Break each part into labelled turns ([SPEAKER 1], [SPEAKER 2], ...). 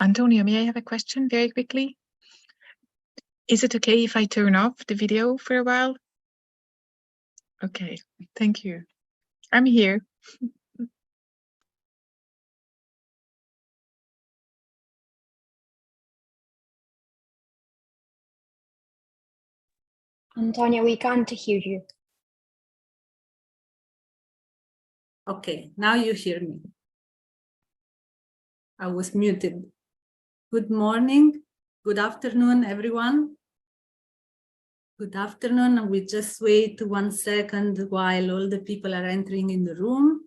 [SPEAKER 1] Antonio, may I have a question very quickly? Is it okay if I turn off the video for a while? Okay, thank you. I'm here.
[SPEAKER 2] Antonio, we can't hear you.
[SPEAKER 3] Okay, now you hear me. I was muted. Good morning, good afternoon, everyone. Good afternoon. We just wait 1 second while all the people are entering in the room.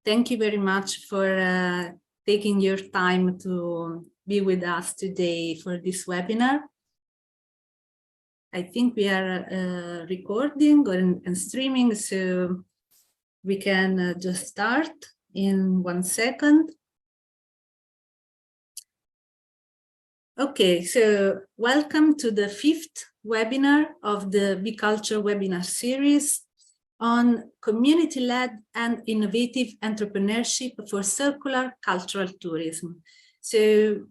[SPEAKER 3] Thank you very much for taking your time to be with us today for this webinar. I think we are recording and streaming, so we can just start in 1 second. Okay, so welcome to the 5th webinar of the Be.Cultour Webinar series on community-led and innovative entrepreneurship for circular cultural tourism. So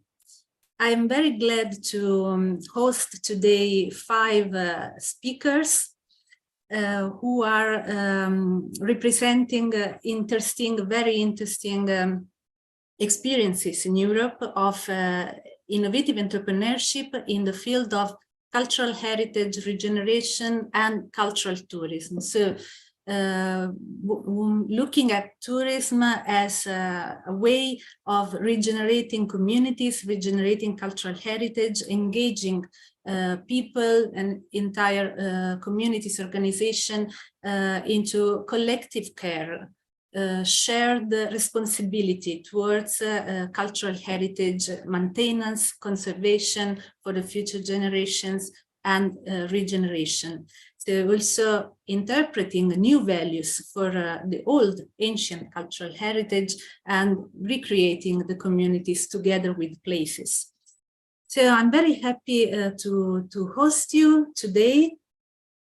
[SPEAKER 3] I'm very glad to host today 5 speakers who are representing very interesting experiences in Europe of innovative entrepreneurship in the field of cultural heritage regeneration and cultural tourism. So looking at tourism as a way of regenerating communities, regenerating cultural heritage, engaging people and entire communities, organization into collective care, shared responsibility towards cultural heritage maintenance, conservation for the future generations, and regeneration. So also interpreting new values for the old ancient cultural heritage and recreating the communities together with places. So I'm very happy to host you today.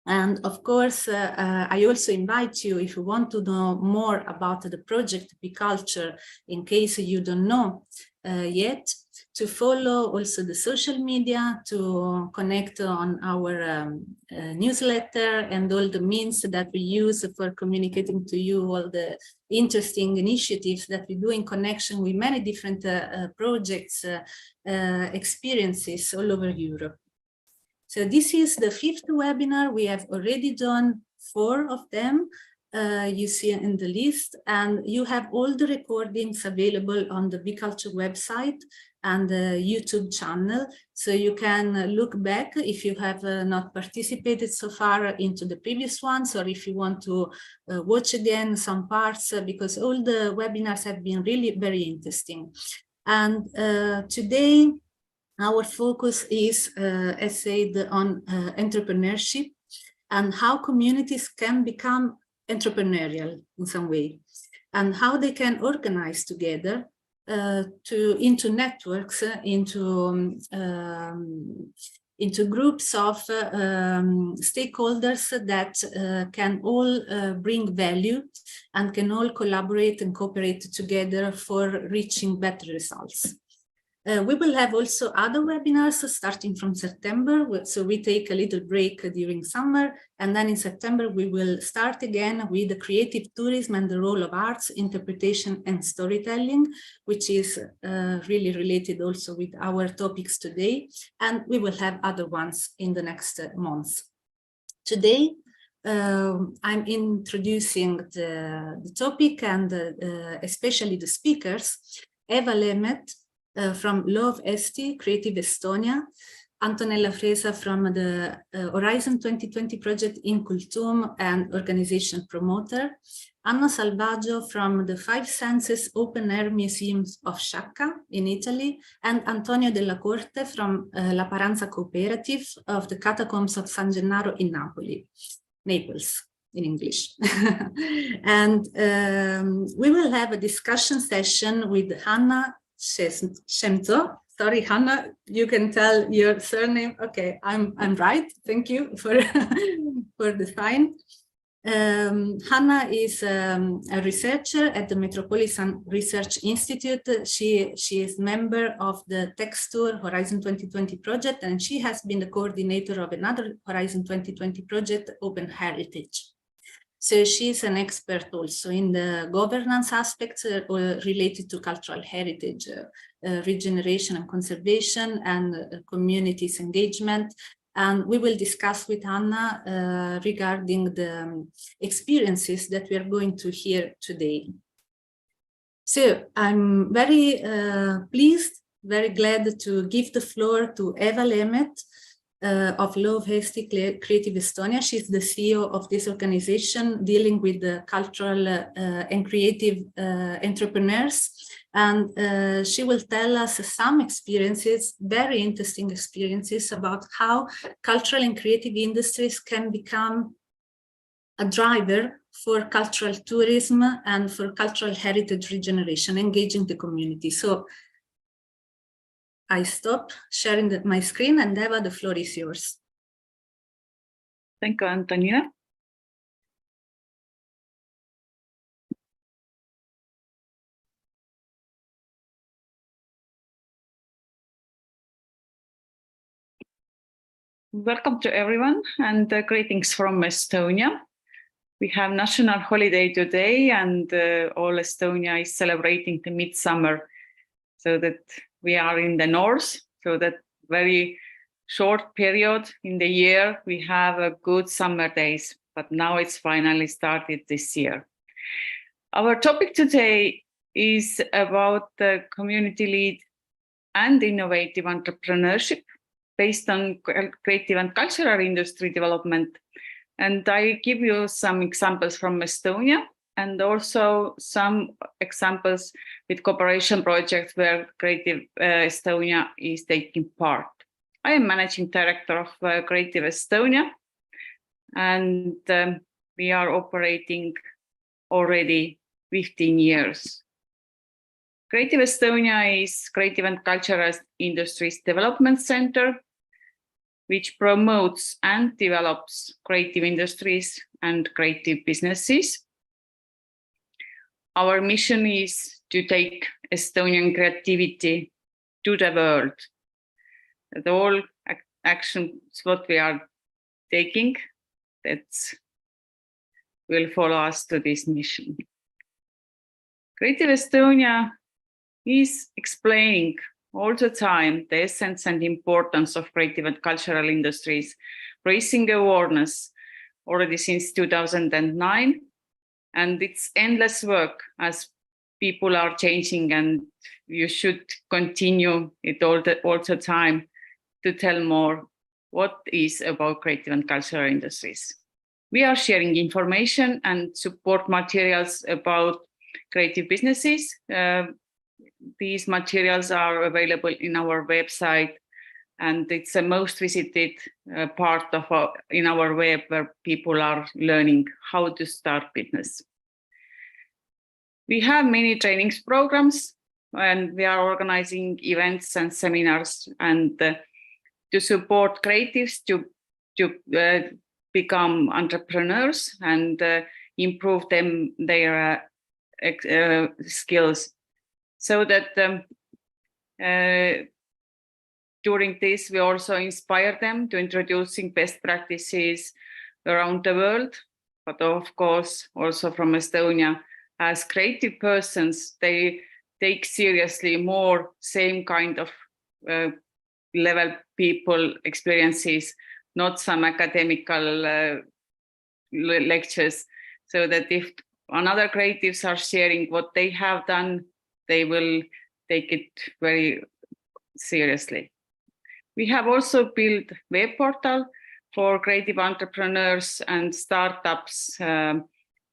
[SPEAKER 3] And of course, I also invite you, if you want to know more about the project Be.Cultour, in case you don't know yet, to follow also the social media, to connect on our newsletter and all the means that we use for communicating to you all the interesting initiatives that we do in connection with many different projects, experiences all over Europe. So this is the 5th webinar. We have already done 4 of them. You see in the list, and you have all the recordings available on the Be.Cultour website and the YouTube channel. So you can look back if you have not participated so far into the previous ones, or if you want to watch again some parts, because all the webinars have been really very interesting. And today, our focus is, as said, on entrepreneurship and how communities can become entrepreneurial in some way, and how they can organize together into networks, into groups of stakeholders that can all bring value and can all collaborate and cooperate together for reaching better results. We will have also other webinars starting from September, so we take a little break during summer, and then in September we will start again with the creative tourism and the role of arts, interpretation and storytelling, which is really related also with our topics today, and we will have other ones in the next months. Today, I'm introducing the topic and especially the speakers. Eva Lemet, from Love Esti, Creative Estonia, Antonella Fresa from the Horizon 2020 project in Cultum and organization promoter, Anna Salvaggio from the 5 Senses Open Air Museums of Sciacca in Italy, and Antonio Della Corte from La Paranza Cooperative of the Catacombs of San Gennaro in Naples in English. And we will have a discussion session with Hannah Shemto. Sorry, Hannah, you can tell your surname. Okay, I'm right. Thank you for for the sign. Hanna is a researcher at the Metropolitan Research Institute. She is member of the Texture Horizon 2020 project, and she has been the coordinator of another Horizon 2020 project, Open Heritage. So she's an expert also in the governance aspects related to cultural heritage, regeneration and conservation, and communities engagement. And we will discuss with Anna regarding the experiences that we are going to hear today. So I'm very pleased, very glad to give the floor to Eva Lemet of Love Hasty Creative Estonia. She's the CEO of this organization dealing with the cultural and creative entrepreneurs. And she will tell us some experiences, very interesting experiences about how cultural and creative industries can become a driver for cultural tourism and for cultural heritage regeneration, engaging the community. So I stop sharing my screen, and Eva, the floor is yours.
[SPEAKER 4] Thank you, Antonina. Welcome to everyone, and greetings from Estonia. We have national holiday today, and all Estonia is celebrating the midsummer, so that we are in the north, so that very short period in the year we have a good summer days, but now it's finally started this year. Our topic today is about the community lead and innovative entrepreneurship based on creative and cultural industry development. And I give you some examples from Estonia and also some examples with cooperation projects where Creative Estonia is taking part. I am managing director of Creative Estonia, and we are operating already 15 years. Creative Estonia is Creative and Cultural Industries Development Center, which promotes and develops creative industries and creative businesses. Our mission is to take Estonian creativity to the world. The all actions what we are taking, that will follow us to this mission. Creative Estonia is explaining all the time the essence and importance of creative and cultural industries, raising awareness already since 2009. And it's endless work as people are changing, and you should continue it all the time to tell more what is about creative and cultural industries. We are sharing information and support materials about creative businesses. These materials are available in our website, and it's the most visited part of in our web where people are learning how to start business. We have many trainings programs, and we are organizing events and seminars and to support creatives to become entrepreneurs and improve their skills. So that during this, we also inspire them to introducing best practices around the world, but of course, also from Estonia. As creative persons, they take seriously more same kind of level people experiences, not some academical lectures, so that if another creatives are sharing what they have done, they will take it very seriously. We have also built a web portal for creative entrepreneurs and startups,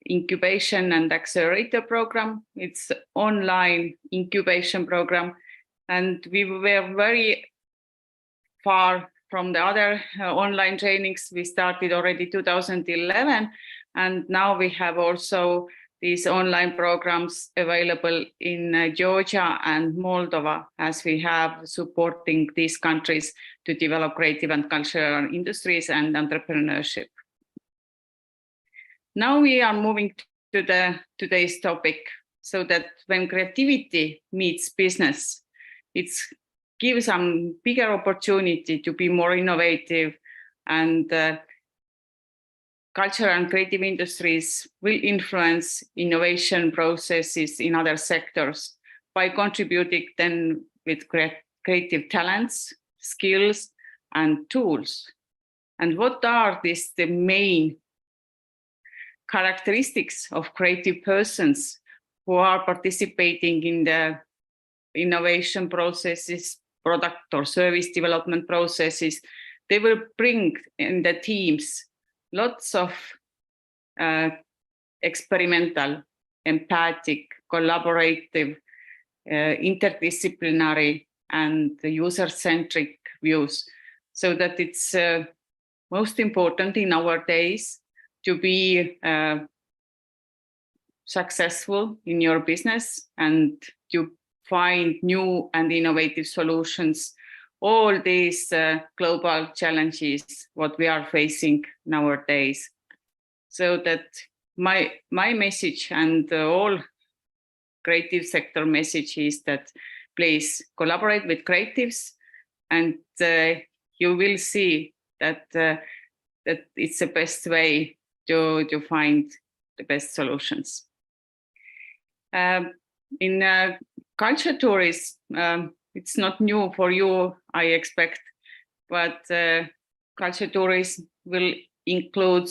[SPEAKER 4] incubation and accelerator program. It's an online incubation program, and we were very far from the other online trainings. We started already 2011, and now we have also these online programs available in Georgia and Moldova, as we have supporting these countries to develop creative and cultural industries and entrepreneurship. Now we are moving to today's topic, so that when creativity meets business, it gives some bigger opportunity to be more innovative, and culture and creative industries will influence innovation processes in other sectors by contributing then with creative talents, skills, and tools. And what are the main characteristics of creative persons who are participating in the innovation processes, product or service development processes? They will bring in the teams lots of experimental, empathic, collaborative, interdisciplinary, and user-centric views, so that it's most important in our days to be successful in your business and to find new and innovative solutions. All these global challenges, what we are facing nowadays. So that my message and all creative sector message is that please collaborate with creatives, and you will see that that it's the best way to find the best solutions. In culture tourism, it's not new for you, I expect, but culture tourism will include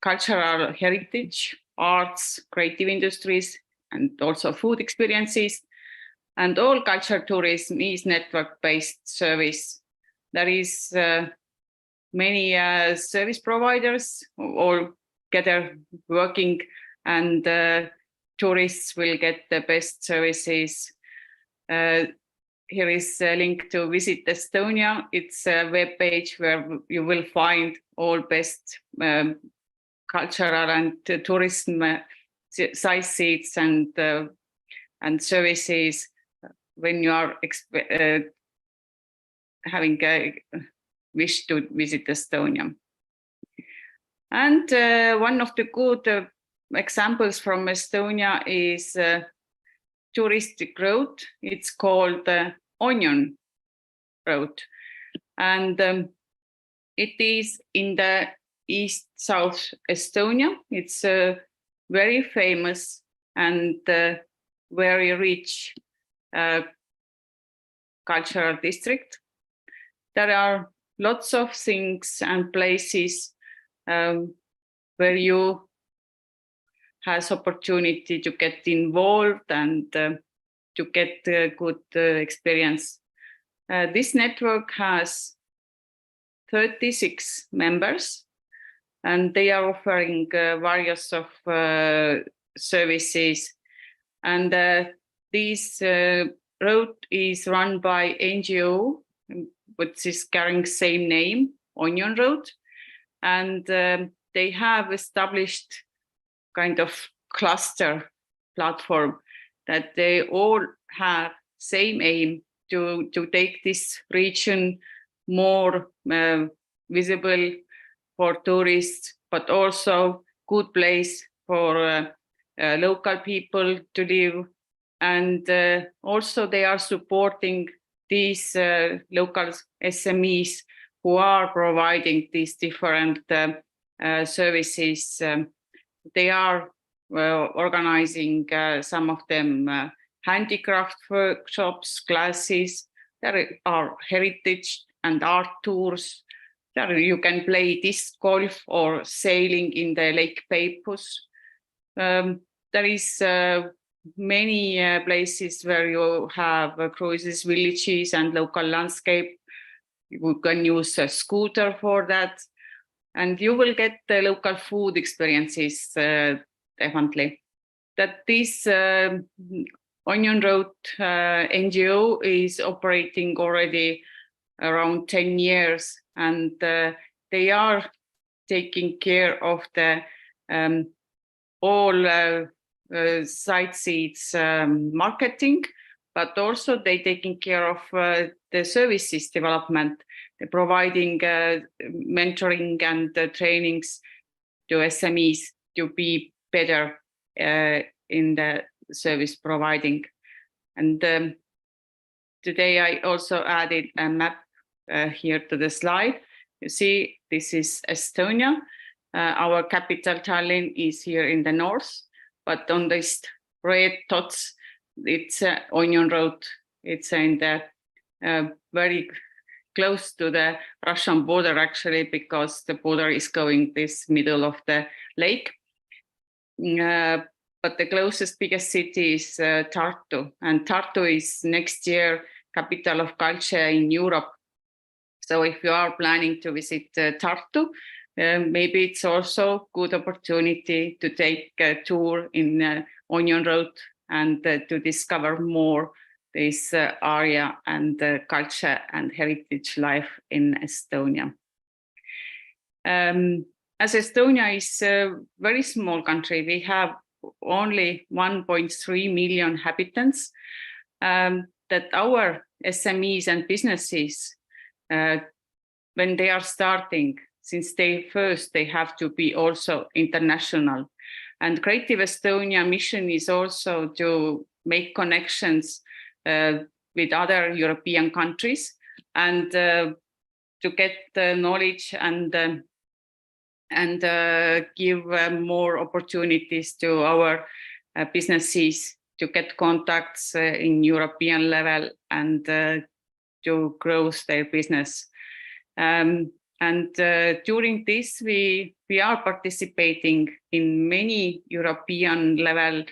[SPEAKER 4] cultural heritage, arts, creative industries, and also food experiences. And all culture tourism is network-based service. There is many service providers all together working, and tourists will get the best services. Here is a link to Visit Estonia. It's a web page where you will find all best cultural and tourism site seats and services when you are having a wish to visit Estonia. And one of the good examples from Estonia is touristic route. It's called Onion Road, and it is in the east-south Estonia. It's a very famous and very rich cultural district. There are lots of things and places where you has opportunity to get involved and to get a good experience. This network has 36 members, and they are offering various of services. And this road is run by NGO, which is carrying same name, Onion Road. And they have established kind of cluster platform that they all have same aim to take this region more visible for tourists, but also good place for local people to live. And also they are supporting these local SMEs who are providing these different services. They are organizing some of them handicraft workshops, classes. There are heritage and art tours. There you can play disc golf or sailing in the Lake Peipus. There is many places where you have cruises, villages, and local landscape. You can use a scooter for that. And you will get the local food experiences, definitely. That this Onion Road NGO is operating already around 10 years, and they are taking care of the all site seats marketing, but also they taking care of the services development, they're providing mentoring and trainings to SMEs to be better in the service providing. And today I also added a map here to the slide. You see, this is Estonia. Our capital Tallinn is here in the north, but on these red dots, it's Onion Road. It's in the very close to the Russian border, actually, because the border is going this middle of the lake. But the closest biggest city is Tartu, and Tartu is next year capital of culture in Europe. So if you are planning to visit Tartu, maybe it's also good opportunity to take a tour in Onion Road and to discover more this area and culture and heritage life in Estonia. As Estonia is a very small country, we have only 1.3 million inhabitants, that our SMEs and businesses, when they are starting, since they have to be also international. And Creative Estonia mission is also to make connections with other European countries and to get the knowledge and give more opportunities to our businesses to get contacts in European level and to grow their business. During this, we are participating in many European level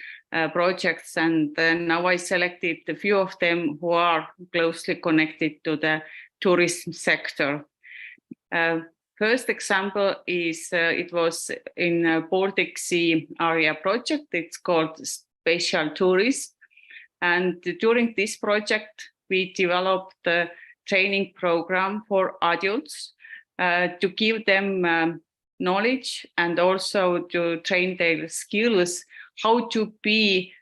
[SPEAKER 4] projects, and now I selected a few of them who are closely connected to the tourism sector. First example is it was in Baltic Sea area project. It's called Spatial Tourism, and during this project we developed a training program for adults to give them knowledge and also to train their skills how to be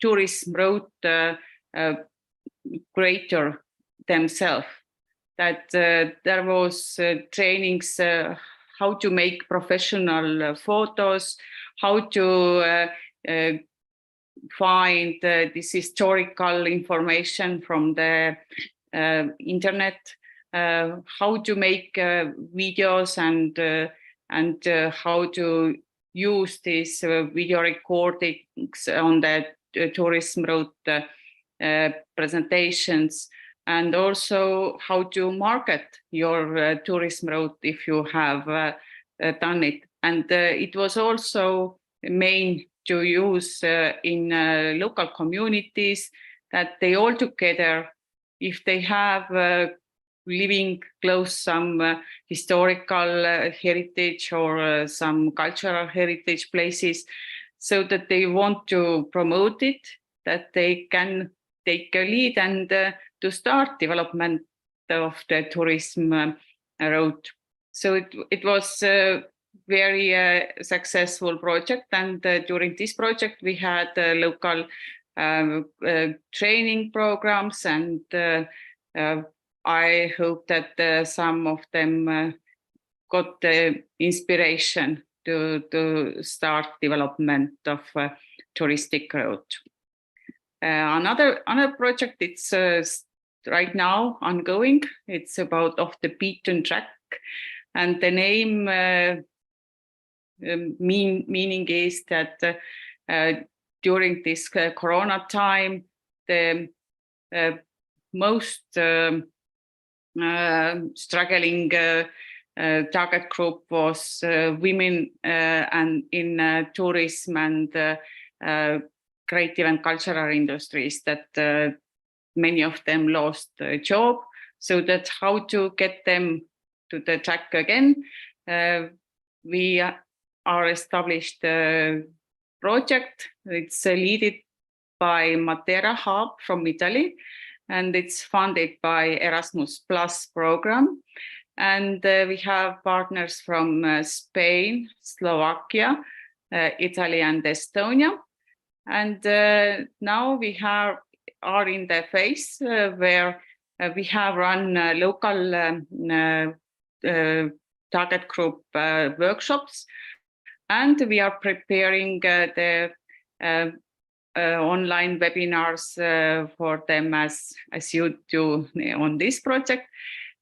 [SPEAKER 4] tourism route creator themselves. That there was trainings how to make professional photos, how to find this historical information from the internet, how to make videos and how to use these video recordings on the tourism route presentations, and also how to market your tourism route if you have done it. And it was also main to use in local communities, that they all together, if they have living close some historical heritage or some cultural heritage places, so that they want to promote it, that they can take a lead and to start development of the tourism route. So it was a very successful project, and during this project we had local training programs, and I hope that some of them got the inspiration to start development of touristic route. Another project, it's right now ongoing. It's about Off the Beaten Track, and the name meaning is that during this Corona time, the most struggling target group was women and in tourism and creative and cultural industries, that many of them lost a job. So that how to get them to the track again, we are established a project. It's led by Matera Hub from Italy, and it's funded by Erasmus Plus program. And we have partners from Spain, Slovakia, Italy, and Estonia. And now we have are in the phase where we have run local target group workshops, and we are preparing the online webinars for them as you do on this project.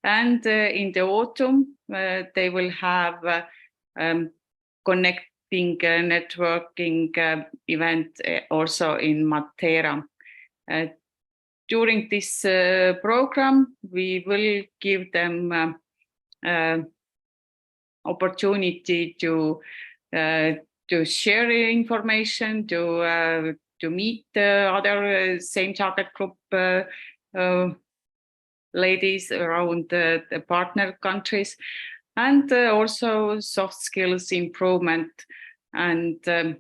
[SPEAKER 4] And in the autumn, they will have connecting networking event also in Matera. During this program, we will give them opportunity to share information, to meet other same target group ladies around the partner countries, and also soft skills improvement. And the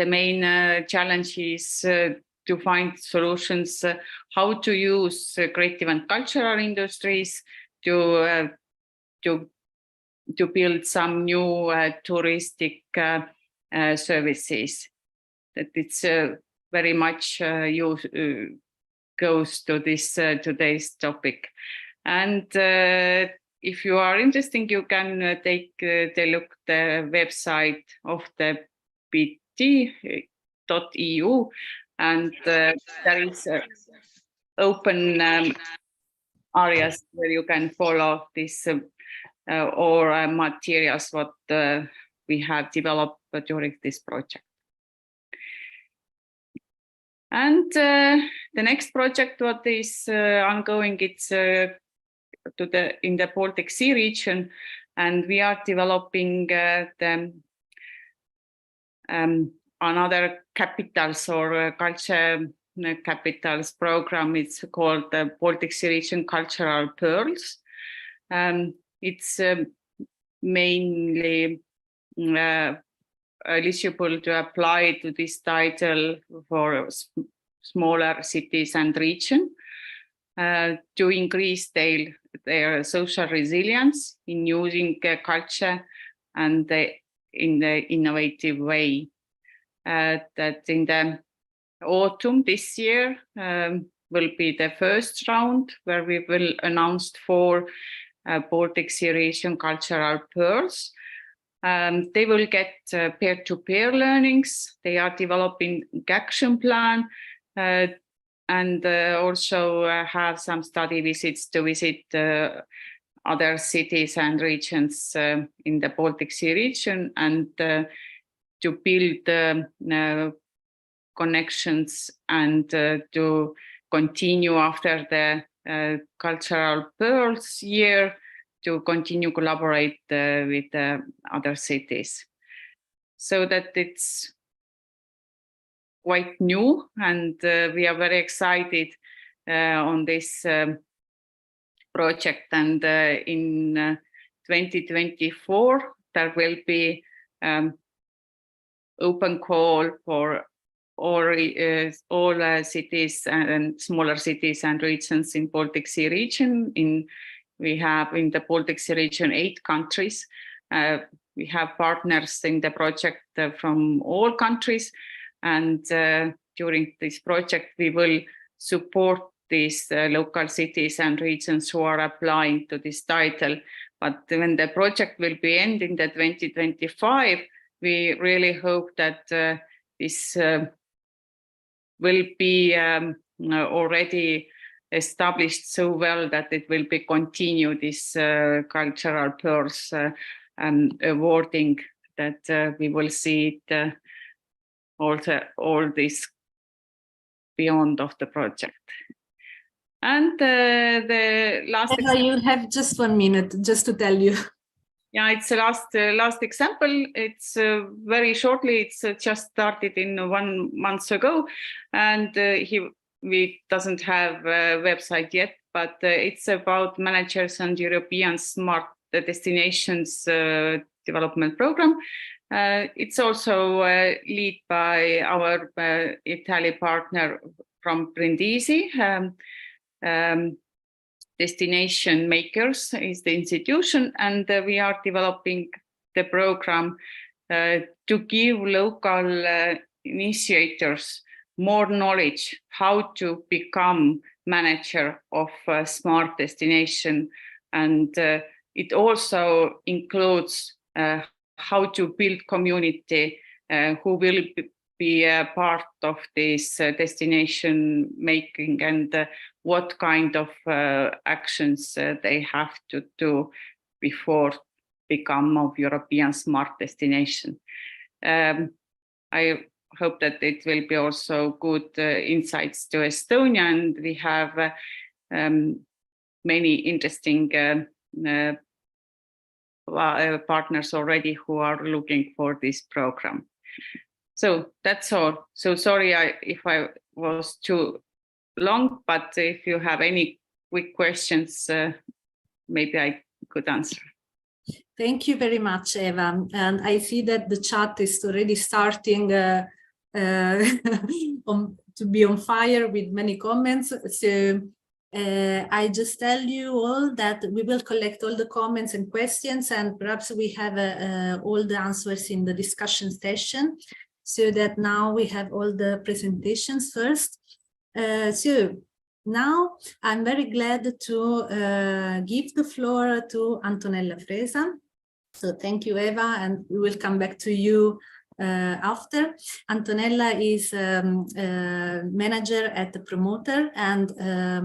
[SPEAKER 4] main challenge is to find solutions how to use creative and cultural industries to build some new touristic services. That it's very much goes to this today's topic. And if you are interested, you can take a look the website of the bt.eu, and there is open areas where you can follow this or materials what we have developed during this project. And the next project what is ongoing, it's in the Baltic Sea region, and we are developing another capitals or culture capitals program. It's called the Baltic Sea Region Cultural Pearls. It's mainly eligible to apply to this title for smaller cities and region to increase their social resilience in using culture and in the innovative way. That in the autumn this year will be the first round where we will announce 4 Baltic Sea Region Cultural Pearls. They will get peer-to-peer learnings. They are developing action plan and also have some study visits to visit other cities and regions in the Baltic Sea region, and to build connections and to continue after the Cultural Pearls year, to continue collaborate with other cities. So that it's quite new, and we are very excited on this project. And in 2024, there will be open call for all cities and smaller cities and regions in Baltic Sea region. We have in the Baltic Sea region 8 countries. We have partners in the project from all countries, and during this project we will support these local cities and regions who are applying to this title. But when the project will be ending in 2025, we really hope that this will be already established so well that it will be continue this Cultural Pearls awarding, that we will see it all this beyond of the project. And the last
[SPEAKER 3] you have just 1 minute just to tell you.
[SPEAKER 4] Yeah, it's the last example. It's very shortly. It's just started in 1 month ago, and we doesn't have a website yet. But it's about managers and European smart destinations development program. It's also led by our Italian partner from Brindisi. Destination Makers is the institution, and we are developing the program to give local initiators more knowledge how to become manager of a smart destination. And it also includes how to build community who will be a part of this destination making, and what kind of actions they have to do before become of European smart destination. I hope that it will be also good insights to Estonia, and we have many interesting partners already who are looking for this program. So that's all. So sorry if I was too long, but if you have any quick questions, maybe I could answer.
[SPEAKER 3] Thank you very much, Eva. And I see that the chat is already starting to be on fire with many comments. So I just tell you all that we will collect all the comments and questions, and perhaps we have all the answers in the discussion session, so that now we have all the presentations first. So now I'm very glad to give the floor to Antonella Fresa. So thank you, Eva, and we will come back to you after. Antonella is manager at the Promoter and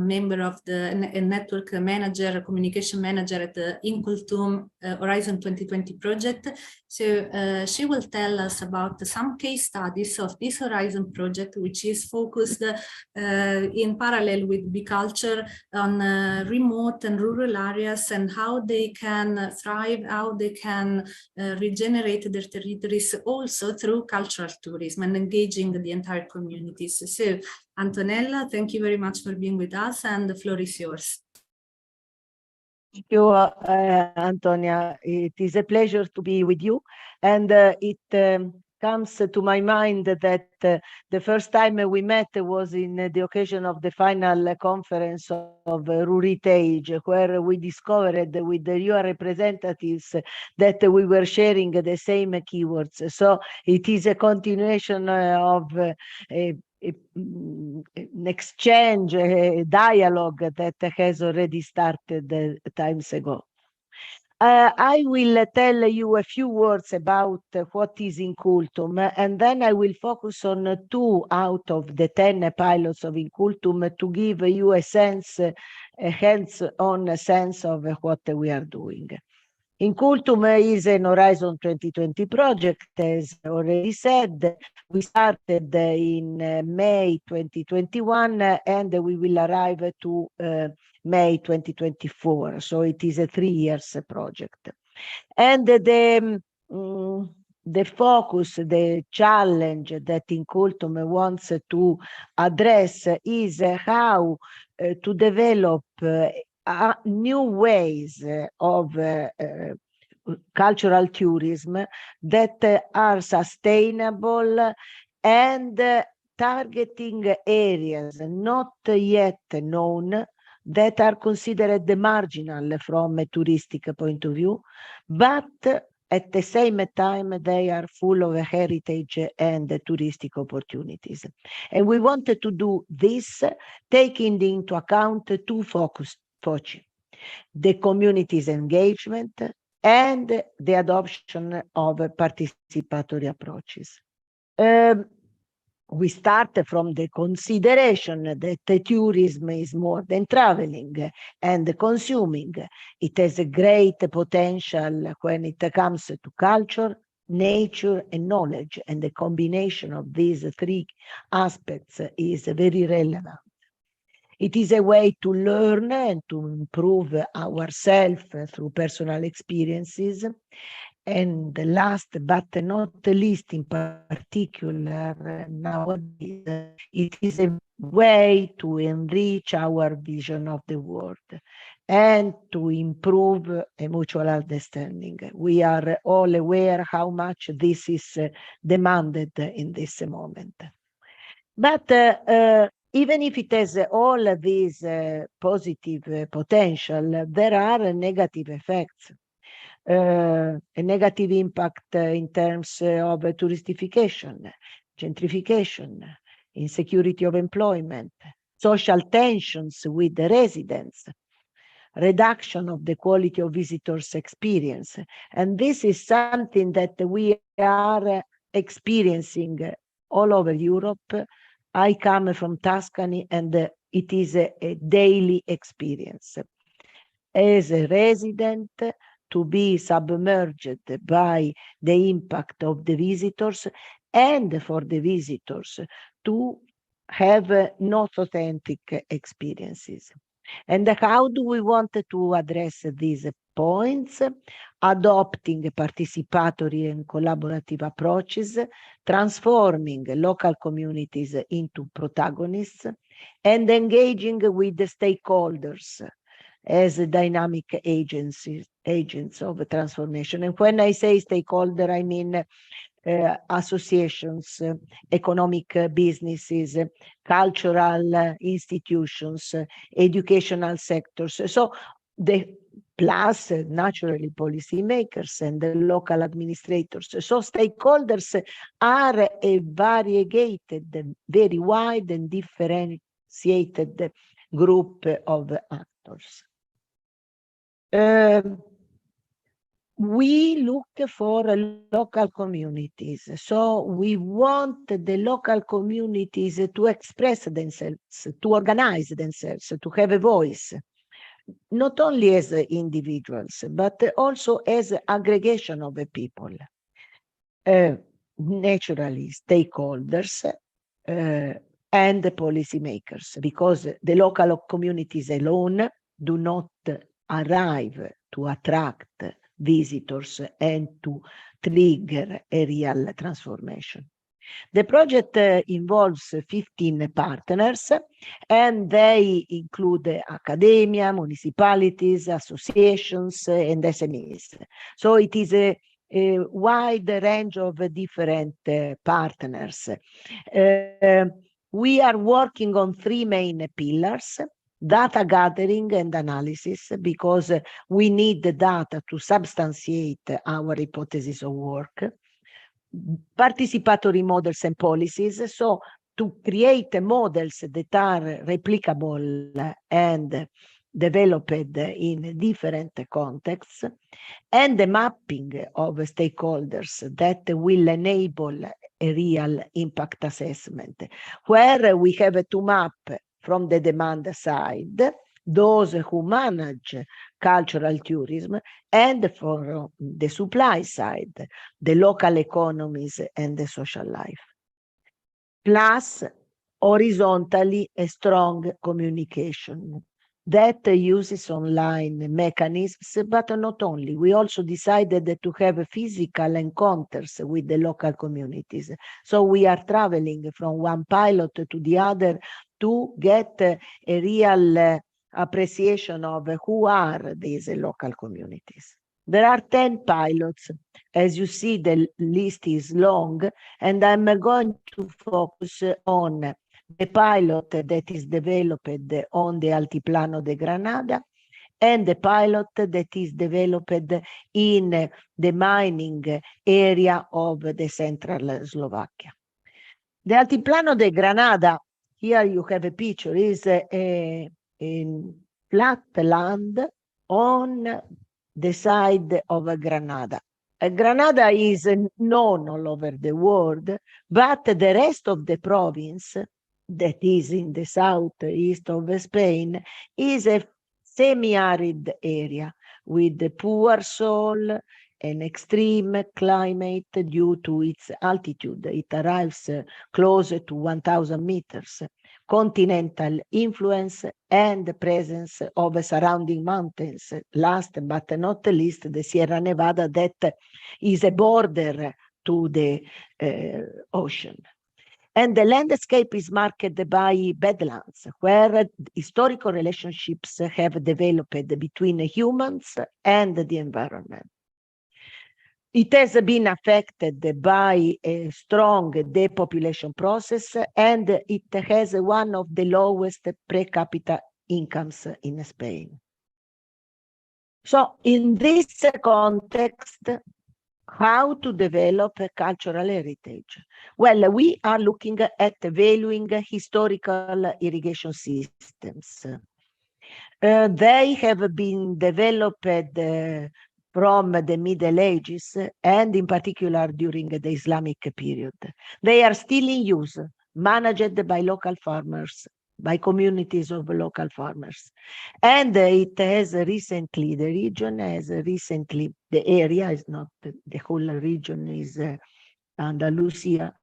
[SPEAKER 3] member of the network manager, communication manager at the Be.Cultour Horizon 2020 project. So she will tell us about some case studies of this Horizon project, which is focused in parallel with Be.Culture on remote and rural areas, and how they can thrive, how they can regenerate their territories also through cultural tourism and engaging the entire communities. So Antonella, thank you very much for being with us, and the floor is yours.
[SPEAKER 5] Thank you, Antonia. It is a pleasure to be with you. And it comes to my mind that the first time we met was in the occasion of the final conference of Ruritage, where we discovered with your representatives that we were sharing the same keywords. So it is a continuation of an exchange, a dialogue that has already started times ago. I will tell you a few words about what is Be.Cultour, and then I will focus on 2 out of the 10 pilots of Be.Cultour to give you a sense, a hands-on sense of what we are doing. Be.Cultour is an Horizon 2020 project, as already said. We started in May 2021, and we will arrive to May 2024. So it is a 3 years project. And the focus, the challenge that Be.Cultour wants to address is how to develop new ways of cultural tourism that are sustainable and targeting areas not yet known, that are considered marginal from a touristic point of view, but at the same time they are full of heritage and touristic opportunities. And we wanted to do this taking into account 2 foci: the community's engagement and the adoption of participatory approaches. We start from the consideration that tourism is more than traveling and consuming. It has a great potential when it comes to culture, nature, and knowledge, and the combination of these 3 aspects is very relevant. It is a way to learn and to improve ourselves through personal experiences. And last but not least, in particular nowadays, it is a way to enrich our vision of the world and to improve a mutual understanding. We are all aware how much this is demanded in this moment. But even if it has all of these positive potential, there are negative effects. A negative impact in terms of touristification, gentrification, insecurity of employment, social tensions with the residents, reduction of the quality of visitors' experience. And this is something that we are experiencing all over Europe. I come from Tuscany, and it is a daily experience. As a resident, to be submerged by the impact of the visitors, and for the visitors to have not authentic experiences. And how do we want to address these points? Adopting participatory and collaborative approaches, transforming local communities into protagonists, and engaging with the stakeholders as dynamic agents of transformation. And when I say stakeholder, I mean associations, economic businesses, cultural institutions, educational sectors. So the plus naturally policymakers and the local administrators. So stakeholders are a variegated, very wide and differentiated group of actors. We look for local communities. So we want the local communities to express themselves, to organize themselves, to have a voice, not only as individuals, but also as aggregation of people. Naturally, stakeholders and the policymakers, because the local communities alone do not arrive to attract visitors and to trigger a real transformation. The project involves 15 partners, and they include academia, municipalities, associations, and SMEs. So it is a wide range of different partners. We are working on 3 main pillars: data gathering and analysis, because we need the data to substantiate our hypothesis of work; participatory models and policies, so to create models that are replicable and developed in different contexts; and the mapping of stakeholders that will enable a real impact assessment, where we have to map from the demand side those who manage cultural tourism, and for the supply side, the local economies and the social life. Plus, horizontally, a strong communication that uses online mechanisms, but not only. We also decided to have physical encounters with the local communities. So we are traveling from one pilot to the other to get a real appreciation of who are these local communities. There are 10 pilots. As you see, the list is long, and I'm going to focus on the pilot that is developed on the Altiplano de Granada, and the pilot that is developed in the mining area of the central Slovakia. The Altiplano de Granada, here you have a picture, is a flat land on the side of Granada. Granada is known all over the world, but the rest of the province, that is in the southeast of Spain, is a semi-arid area with poor soil and extreme climate due to its altitude. It arrives close to 1,000 meters. Continental influence and the presence of surrounding mountains. Last but not least, the Sierra Nevada, that is a border to the ocean. And the landscape is marked by badlands, where historical relationships have developed between humans and the environment. It has been affected by a strong depopulation process, and it has one of the lowest per capita incomes in Spain. So in this context, how to develop a cultural heritage. Well, we are looking at valuing historical irrigation systems. They have been developed from the Middle Ages and in particular during the Islamic period. They are still in use, managed by local farmers, by communities of local farmers. And it has recently, the region has recently, the area is not, the whole region is Andalusia,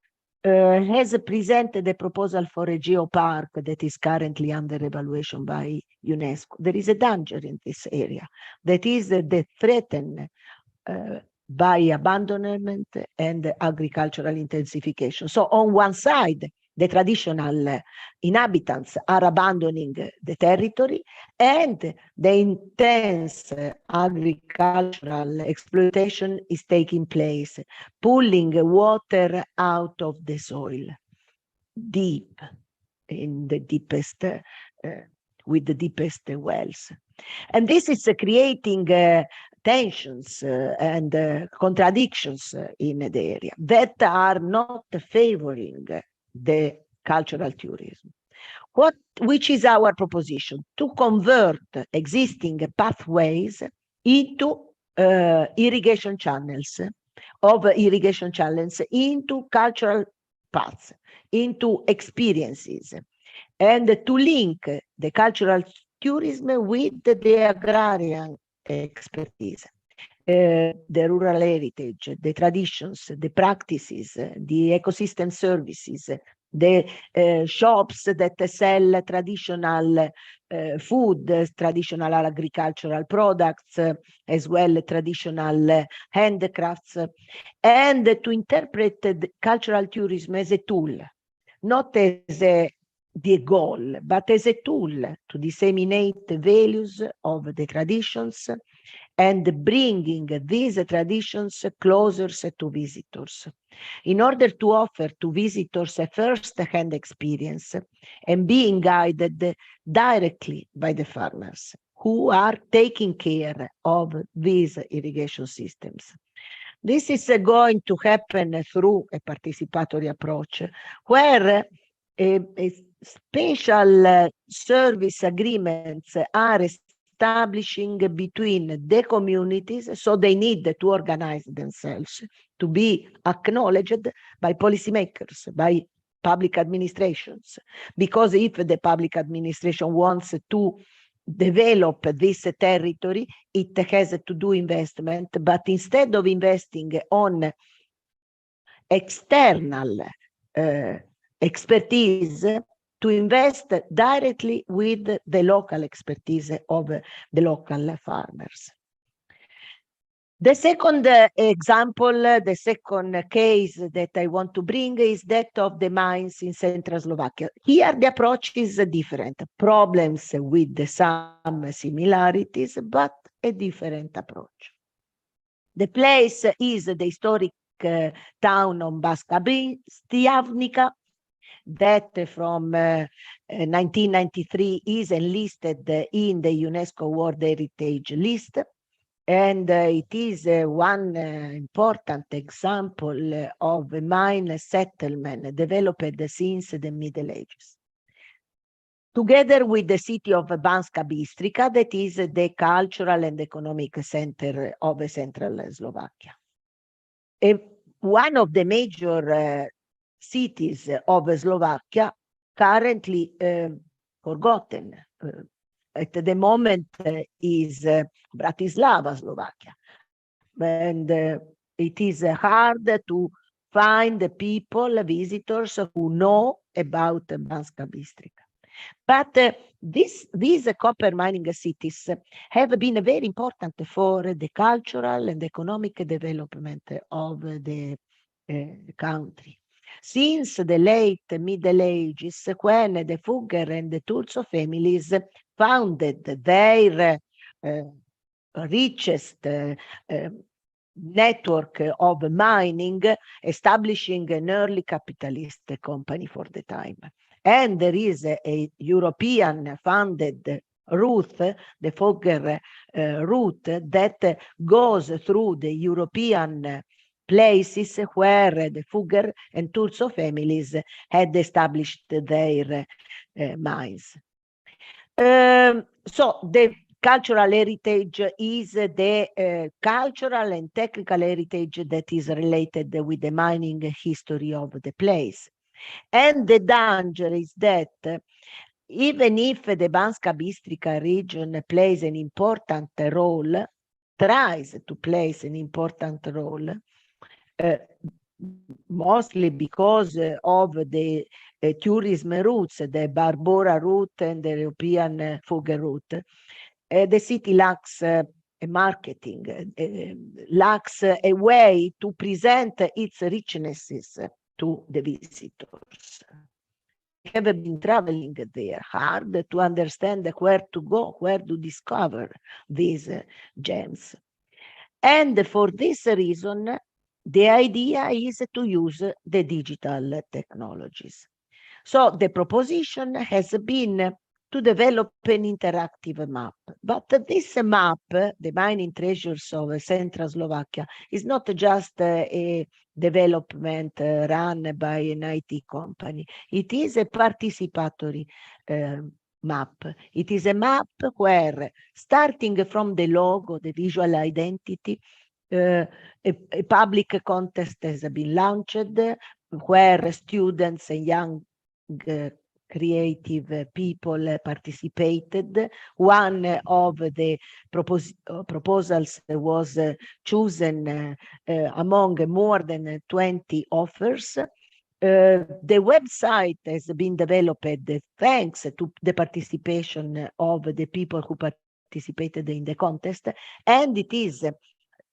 [SPEAKER 5] has presented a proposal for a geopark that is currently under evaluation by UNESCO. There is a danger in this area that is threatened by abandonment and agricultural intensification. So on one side, the traditional inhabitants are abandoning the territory, and the intense agricultural exploitation is taking place, pulling water out of the soil, deep, in the deepest, with the deepest wells. And this is creating tensions and contradictions in the area that are not favoring the cultural tourism. Which is our proposition? To convert existing pathways into irrigation channels into cultural paths, into experiences, and to link the cultural tourism with the agrarian expertise, the rural heritage, the traditions, the practices, the ecosystem services, the shops that sell traditional food, traditional agricultural products, as well traditional handicrafts, and to interpret the cultural tourism as a tool, not as the goal, but as a tool to disseminate the values of the traditions and bringing these traditions closer to visitors, in order to offer to visitors a first-hand experience and being guided directly by the farmers who are taking care of these irrigation systems. This is going to happen through a participatory approach, where special service agreements are establishing between the communities, so they need to organize themselves to be acknowledged by policymakers, by public administrations. Because if the public administration wants to develop this territory, it has to do investment, but instead of investing on external expertise, to invest directly with the local expertise of the local farmers. The second example, the second case that I want to bring is that of the mines in central Slovakia. Here the approach is different, problems with some similarities, but a different approach. The place is the historic town of Banská Bystrica, that from 1993 is enlisted in the UNESCO World Heritage List, and it is one important example of a mine settlement developed since the Middle Ages. Together with the city of Banská Bystrica, that is the cultural and economic center of central Slovakia. One of the major cities of Slovakia, currently forgotten at the moment, is Bratislava, Slovakia. And it is hard to find people, visitors who know about Banská Bystrica. But these copper mining cities have been very important for the cultural and economic development of the country. Since the late Middle Ages, when the Fugger and the Turzo families founded their richest network of mining, establishing an early capitalist company for the time. And there is a European funded route, the Fugger route that goes through the European places where the Fugger and Turso families had established their mines. So the cultural heritage is the cultural and technical heritage that is related with the mining history of the place. And the danger is that even if the Banska Bystrica region plays an important role, tries to play an important role, mostly because of the tourism routes, the Barbora route and the European Fugger route, the city lacks marketing, lacks a way to present its richnesses to the visitors. Have been traveling there hard to understand where to go, where to discover these gems. And for this reason, the idea is to use the digital technologies. So the proposition has been to develop an interactive map. But this map, the mining treasures of Central Slovakia, is not just a development run by an IT company. It is a participatory map. It is a map where, starting from the logo, the visual identity, a public contest has been launched where students and young creative people participated. One of the proposals was chosen among more than 20 offers. The website has been developed thanks to the participation of the people who participated in the contest, and it is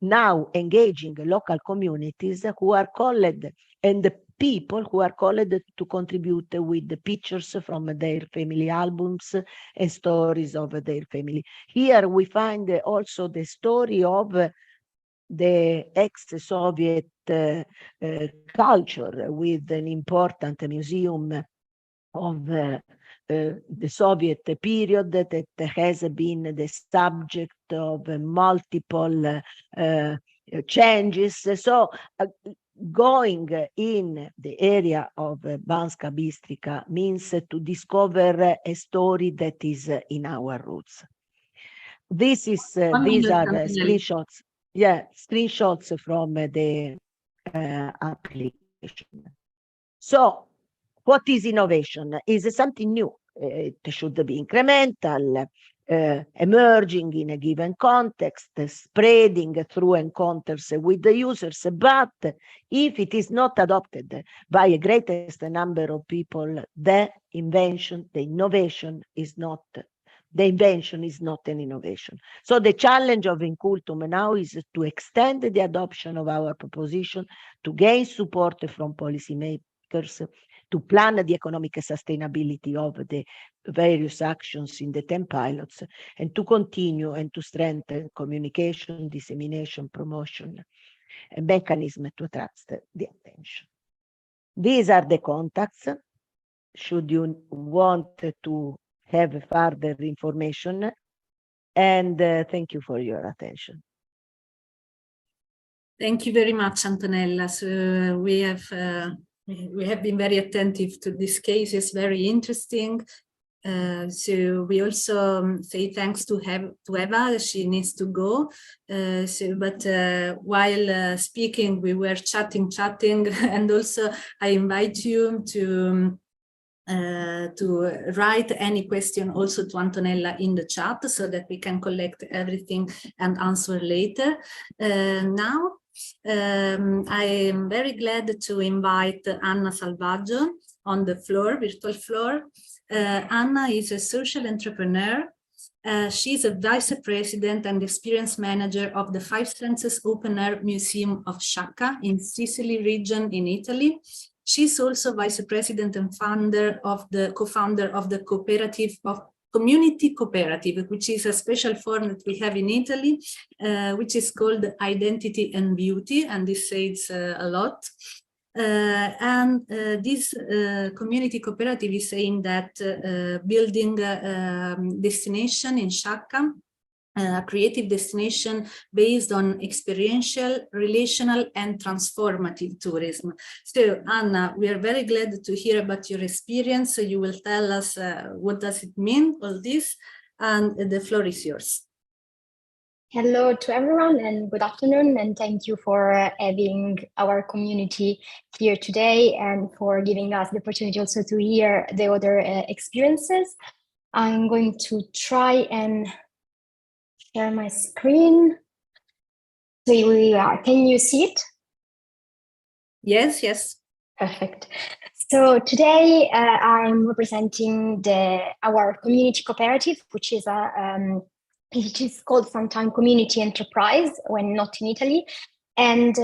[SPEAKER 5] now engaging local communities who are called, and the people who are called to contribute with the pictures from their family albums and stories of their family. Here we find also the story of the ex-Soviet culture, with an important museum of the Soviet period that has been the subject of multiple changes. So going in the area of Banska Bystrica means to discover a story that is in our roots. This is these are screenshots. Yeah, screenshots from the application. So what is innovation? Is something new. It should be incremental, emerging in a given context, spreading through encounters with the users. But if it is not adopted by a greatest number of people, the invention, the innovation is not. The invention is not an innovation. So the challenge of Be.Cultum now is to extend the adoption of our proposition, to gain support from policymakers, to plan the economic sustainability of the various actions in the 10 pilots, and to continue and to strengthen communication, dissemination, promotion, and mechanism to attract the attention. These are the contacts. Should you want to have further information, and thank you for your attention.
[SPEAKER 3] Thank you very much, Antonella. So we have been very attentive to this case. It's very interesting. So we also say thanks to Eva. She needs to go. But while speaking, we were chatting, and also I invite you to write any question also to Antonella in the chat so that we can collect everything and answer later. Now, I am very glad to invite Anna Salvaggio on the floor, virtual floor. Anna is a social entrepreneur. She's a vice president and experience manager of the Five Senses Open Air Museum of Sciacca in Sicily region in Italy. She's also vice president and co-founder of the cooperative of Community Cooperative, which is a special form that we have in Italy, which is called Identity and Beauty, and this says a lot. This community cooperative is saying that building a destination in Shaka, a creative destination based on experiential, relational, and transformative tourism. So, Anna, we are very glad to hear about your experience. So you will tell us what does it mean, all this, and the floor is yours.
[SPEAKER 2] Hello to everyone and good afternoon, and thank you for having our community here today and for giving us the opportunity also to hear the other experiences. I'm going to try and share my screen. So here we are. Can you see it?
[SPEAKER 3] Yes, yes.
[SPEAKER 2] Perfect. So today I'm representing our community cooperative, which is it is called sometimes community enterprise when not in Italy, and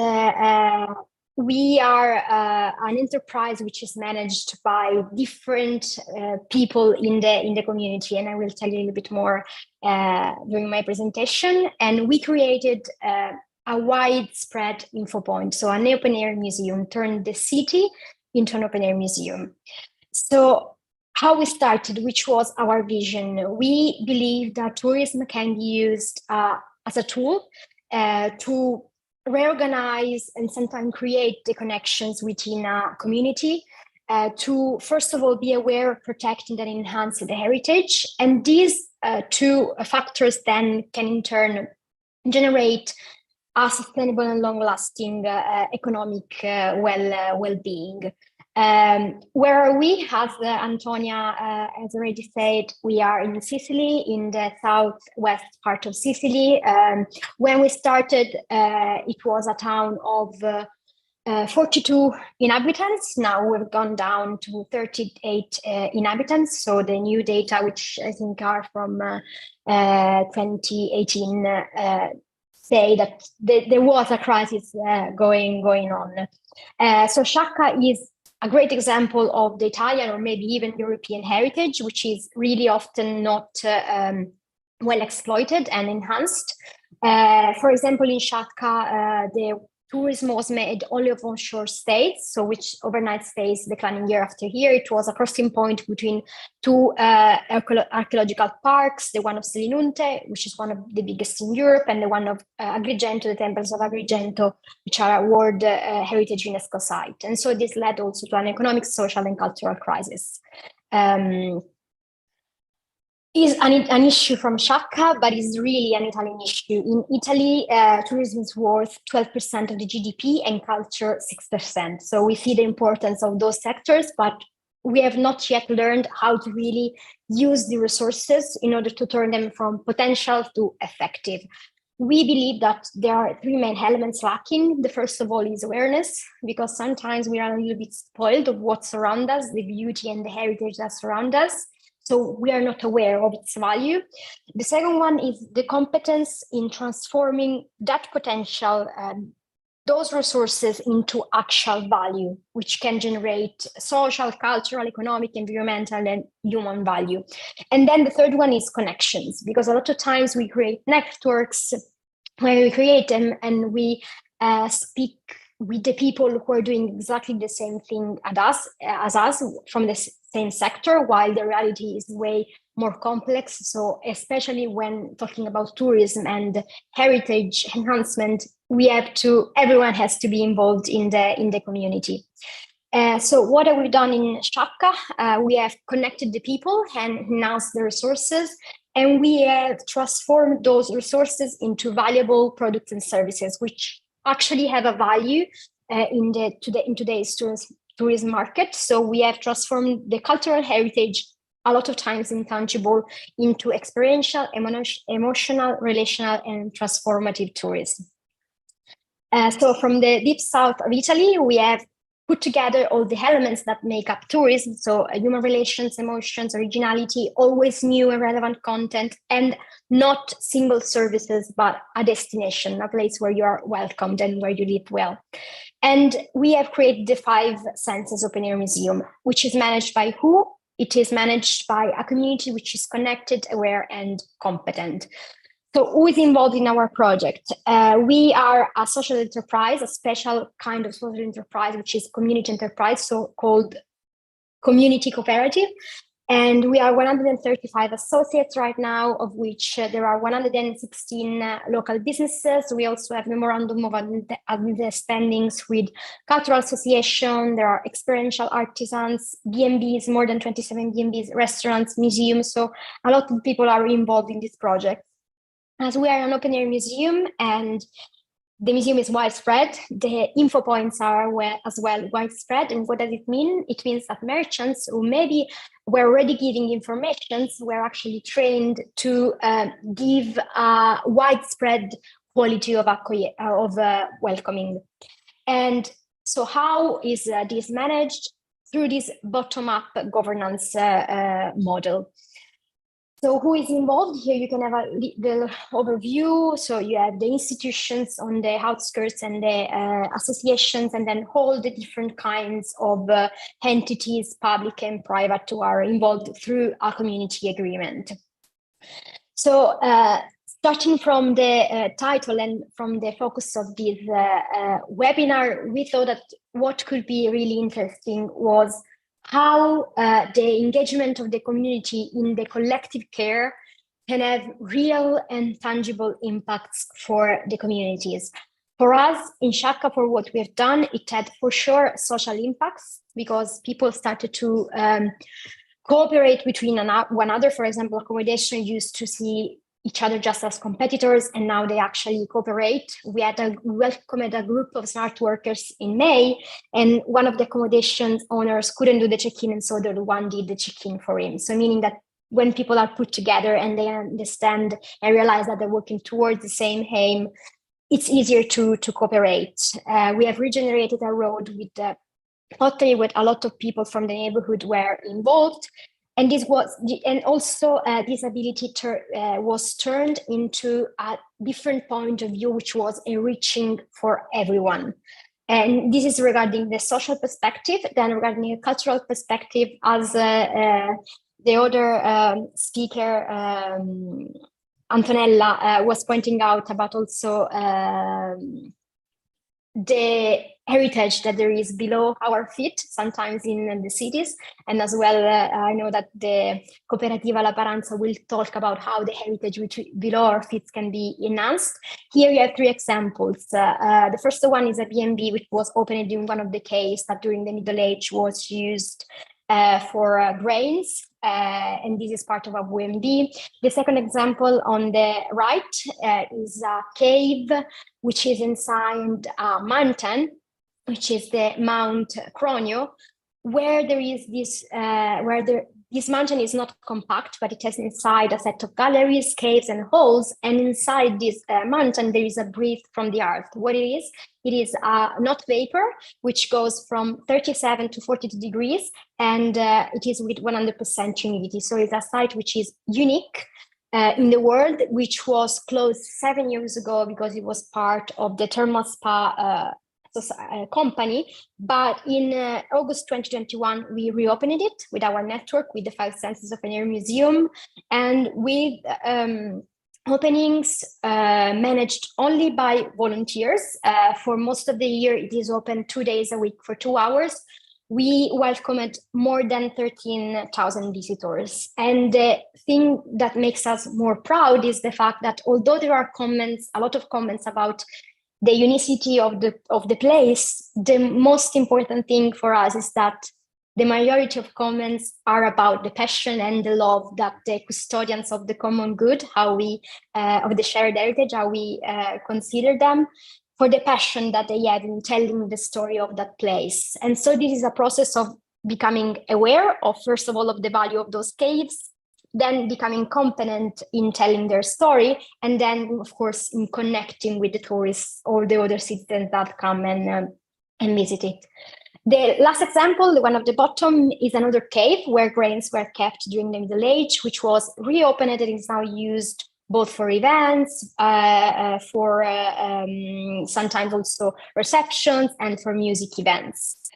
[SPEAKER 2] we are an enterprise which is managed by different people in the community, and I will tell you a little bit more during my presentation. And we created a widespread info point, so an open air museum, turned the city into an open air museum. So how we started, which was our vision, we believe that tourism can be used as a tool to reorganize and sometimes create the connections within a community, to first of all be aware of protecting and enhancing the heritage. And these two factors then can in turn generate a sustainable and long-lasting economic well-being. Where are we? As Antonia has already said, we are in Sicily, in the southwest part of Sicily. When we started, it was a town of 42 inhabitants. Now we've gone down to 38 inhabitants. So the new data, which I think are from 2018, say that there was a crisis going on. So Shaka is a great example of the Italian or maybe even European heritage, which is really often not well exploited and enhanced. For example, in Shaka, the tourism was made only of onshore stays, so which overnight stays declining year after year. It was a crossing point between two archaeological parks, the one of Selinunte, which is one of the biggest in Europe, and the one of Agrigento, the temples of Agrigento, which are a World Heritage UNESCO site. And so this led also to an economic, social, and cultural crisis. Is an issue from Shaka, but is really an Italian issue. In Italy, tourism is worth 12% of the GDP and culture 6%. So we see the importance of those sectors, but we have not yet learned how to really use the resources in order to turn them from potential to effective. We believe that there are three main elements lacking. The first of all is awareness, because sometimes we are a little bit spoiled of what's around us, the beauty and the heritage that surround us. So we are not aware of its value. The second one is the competence in transforming that potential, those resources into actual value, which can generate social, cultural, economic, environmental, and human value. And then the third one is connections, because a lot of times we create networks where we create them and we speak with the people who are doing exactly the same thing as us from the same sector, while the reality is way more complex. So especially when talking about tourism and heritage enhancement, everyone has to be involved in the community. So what have we done in Shaka? We have connected the people and enhanced the resources, and we have transformed those resources into valuable products and services, which actually have a value in today's tourism market. So we have transformed the cultural heritage, a lot of times intangible, into experiential, emotional, relational, and transformative tourism. So from the deep south of Italy, we have put together all the elements that make up tourism. So human relations, emotions, originality, always new and relevant content, and not single services, but a destination, a place where you are welcomed and where you live well. And we have created the 5 Senses Open Air Museum, which is managed by who? It is managed by a community which is connected, aware, and competent. So who is involved in our project? We are a social enterprise, a special kind of social enterprise, which is community enterprise, so called community cooperative. And we are 135 associates right now, of which there are 116 local businesses. We also have memorandum of understandings with cultural association. There are experiential artisans, B&Bs, more than 27 B&Bs, restaurants, museums. So a lot of people are involved in this project. As we are an open air museum and the museum is widespread, the info points are as well widespread. And what does it mean? It means that merchants who maybe were already giving information were actually trained to give a widespread quality of welcoming. And so how is this managed? Through this bottom-up governance model. So who is involved here? You can have the overview. So you have the institutions on the outskirts and the associations, and then all the different kinds of entities, public and private, who are involved through a community agreement. So starting from the title and from the focus of this webinar, we thought that what could be really interesting was how the engagement of the community in the collective care can have real and tangible impacts for the communities. For us in Sciacca, for what we have done, it had for sure social impacts, because people started to cooperate between one another. For example, accommodation used to see each other just as competitors, and now they actually cooperate. We welcomed a group of smart workers in May, and one of the accommodation owners couldn't do the check-in, and so the other one did the check-in for him. So meaning that when people are put together and they understand and realize that they're working towards the same aim, it's easier to cooperate. We have regenerated a road with the pottery, with a lot of people from the neighborhood were involved. And this was, and also this ability was turned into a different point of view, which was enriching for everyone. And this is regarding the social perspective. Then regarding a cultural perspective, as the other speaker, Antonella, was pointing out about also the heritage that there is below our feet, sometimes in the cities. And as well, I know that the Cooperativa La Paranza will talk about how the heritage below our feet can be enhanced. Here you have three examples. The first one is a B&B, which was opened in one of the caves that during the Middle Age was used for grains. And this is part of a B&B. The second example on the right is a cave, which is inside a mountain, which is the Mount Cronio, where there is this, this mountain is not compact, but it has inside a set of galleries, caves, and holes. And inside this mountain, there is a breath from the earth. What it is not vapor, which goes from 37 to 42 degrees, and it is with 100% humidity. So it's a site which is unique in the world, which was closed 7 years ago because it was part of the thermal spa company. But in August 2021, we reopened it with our network, with the 5 Senses Open Air Museum, and with openings managed only by volunteers. For most of the year, it is open 2 days a week for 2 hours. We welcomed more than 13,000 visitors. And the thing that makes us more proud is the fact that although there are comments, a lot of comments about the unicity of the place, the most important thing for us is that the majority of comments are about the passion and the love that the custodians of the common good, how we, of the shared heritage, how we consider them, for the passion that they have in telling the story of that place. And so this is a process of becoming aware of, first of all, of the value of those caves, then becoming competent in telling their story, and then, of course, in connecting with the tourists or the other citizens that come and visit it. The last example, the one at the bottom, is another cave where grains were kept during the Middle Age, which was reopened and is now used both for events, for sometimes also receptions, and for music events.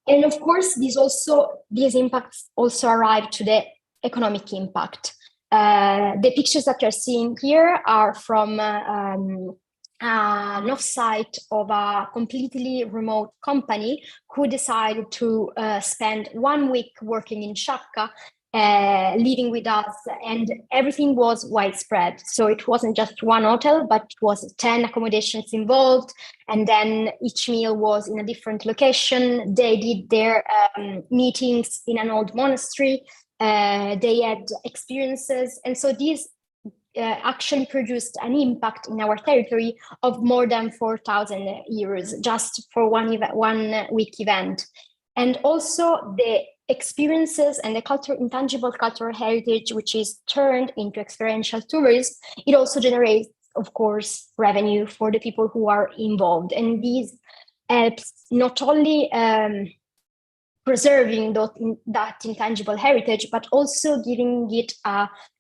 [SPEAKER 2] And of course, these impacts also arrive to the economic impact. The pictures that you're seeing here are from an offsite of a completely remote company who decided to spend 1 week working in Sciacca, living with us, and everything was widespread. So it wasn't just one hotel, but it was 10 accommodations involved, and then each meal was in a different location. They did their meetings in an old monastery. They had experiences, and so these actually produced an impact in our territory of more than 4,000 euros just for one week event. And also the experiences and the intangible cultural heritage, which is turned into experiential tourism, it also generates, of course, revenue for the people who are involved. And these helps not only preserving that intangible heritage, but also giving it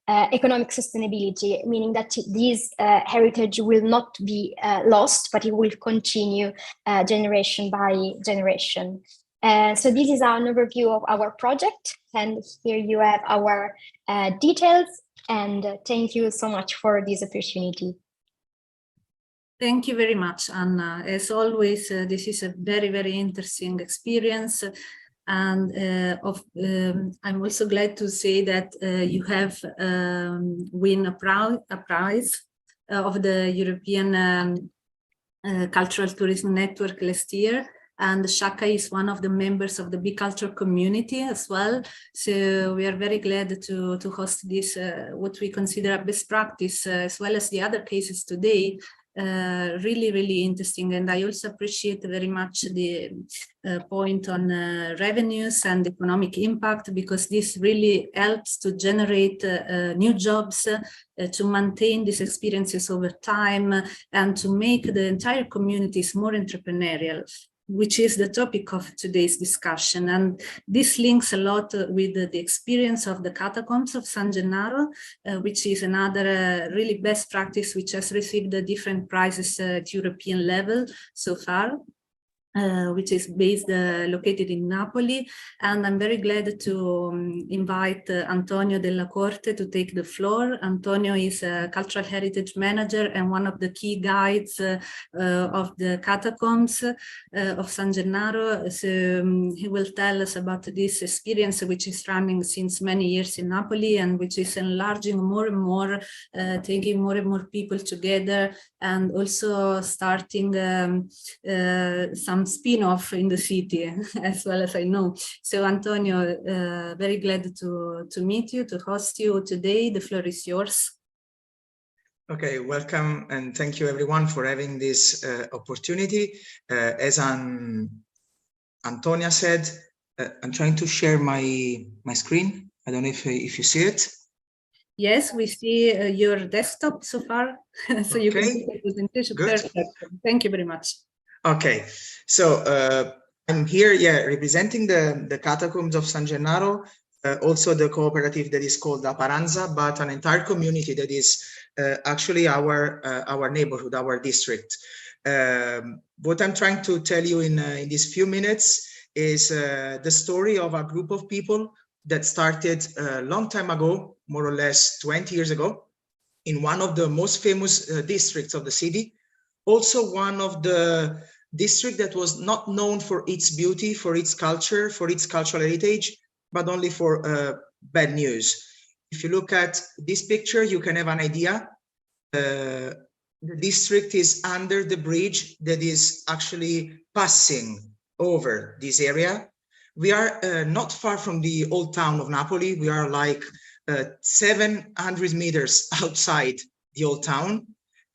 [SPEAKER 2] economic sustainability, meaning that this heritage will not be lost, but it will continue generation by generation. So this is an overview of our project, and here you have our details, and thank you so much for this opportunity.
[SPEAKER 3] Thank you very much, Anna. As always, this is a very, very interesting experience. And I'm also glad to say that you have won a prize of the European Cultural Tourism Network last year. And Sciacca is one of the members of the Be.Cultour community as well. So we are very glad to host this, what we consider a best practice, as well as the other cases today. Really, really interesting. And I also appreciate very much the point on revenues and economic impact, because this really helps to generate new jobs, to maintain these experiences over time, and to make the entire communities more entrepreneurial, which is the topic of today's discussion. And this links a lot with the experience of the catacombs of San Gennaro, which is another really best practice which has received different prizes at European level so far. Which is located in Napoli. And I'm very glad to invite Antonio Della Corte to take the floor. Antonio is a cultural heritage manager and one of the key guides of the catacombs of San Gennaro. So he will tell us about this experience, which is running since many years in Napoli, and which is enlarging more and more, taking more and more people together, and also starting some spin-off in the city, as well as I know. So Antonio, very glad to meet you, to host you today. The floor is yours.
[SPEAKER 6] Okay, welcome, and thank you everyone for having this opportunity. As Antonia said, I'm trying to share my screen. I don't know if you see it.
[SPEAKER 3] Yes, we see your desktop so far, so you can see the presentation.
[SPEAKER 6] Good.
[SPEAKER 3] Perfect. Thank you very much.
[SPEAKER 6] Okay, so I'm here, representing the catacombs of San Gennaro, also the cooperative that is called La Paranza, but an entire community that is actually our neighborhood, our district. What I'm trying to tell you in these few minutes is the story of a group of people that started a long time ago, more or less 20 years ago, in one of the most famous districts of the city. Also one of the district that was not known for its beauty, for its culture, for its cultural heritage, but only for bad news. If you look at this picture, you can have an idea. The district is under the bridge that is actually passing over this area. We are not far from the old town of Napoli. We are like 700 meters outside the old town.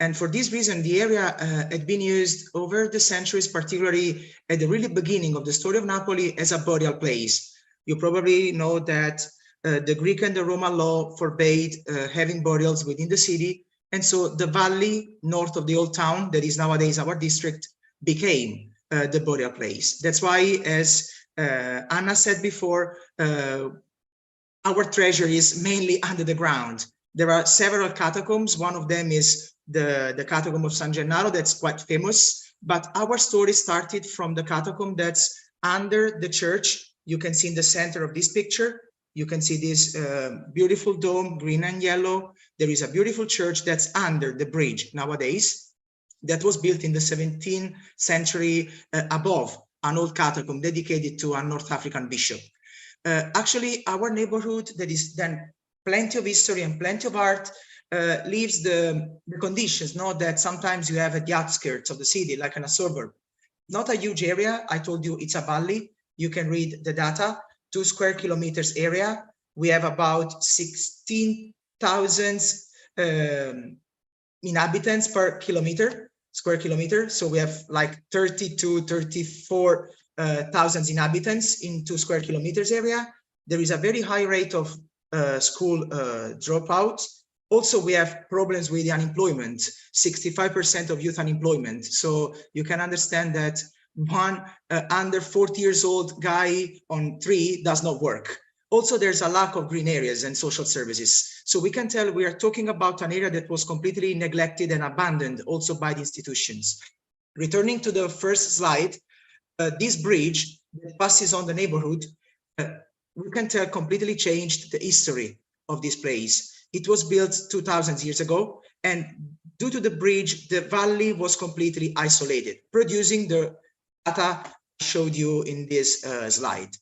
[SPEAKER 6] And for this reason, the area had been used over the centuries, particularly at the really beginning of the story of Napoli, as a burial place. You probably know that the Greek and the Roman law forbade having burials within the city. And so the valley north of the old town, that is nowadays our district, became the burial place. That's why, as Anna said before, our treasure is mainly under the ground. There are several catacombs. One of them is the catacomb of San Gennaro, that's quite famous. But our story started from the catacomb that's under the church. You can see in the center of this picture. You can see this beautiful dome, green and yellow. There is a beautiful church that's under the bridge nowadays that was built in the 17th century above an old catacomb dedicated to a North African bishop. Actually, our neighborhood, that is then plenty of history and plenty of art, leaves the conditions, that sometimes you have at the outskirts of the city, like in a suburb. Not a huge area. I told you it's a valley. You can read the data. 2 square kilometers area. We have about 16,000 inhabitants per square kilometer. So we have like 30 to 34,000 inhabitants in 2 square kilometers area. There is a very high rate of school dropouts. Also, we have problems with the unemployment, 65% of youth unemployment. So you can understand that one under 40 years old guy on 3 does not work. Also, there's a lack of green areas and social services. So we can tell we are talking about an area that was completely neglected and abandoned also by the institutions. Returning to the first slide, this bridge that passes on the neighborhood, we can tell completely changed the history of this place. It was built 2,000 years ago, and due to the bridge, the valley was completely isolated, producing the data I showed you in this slide.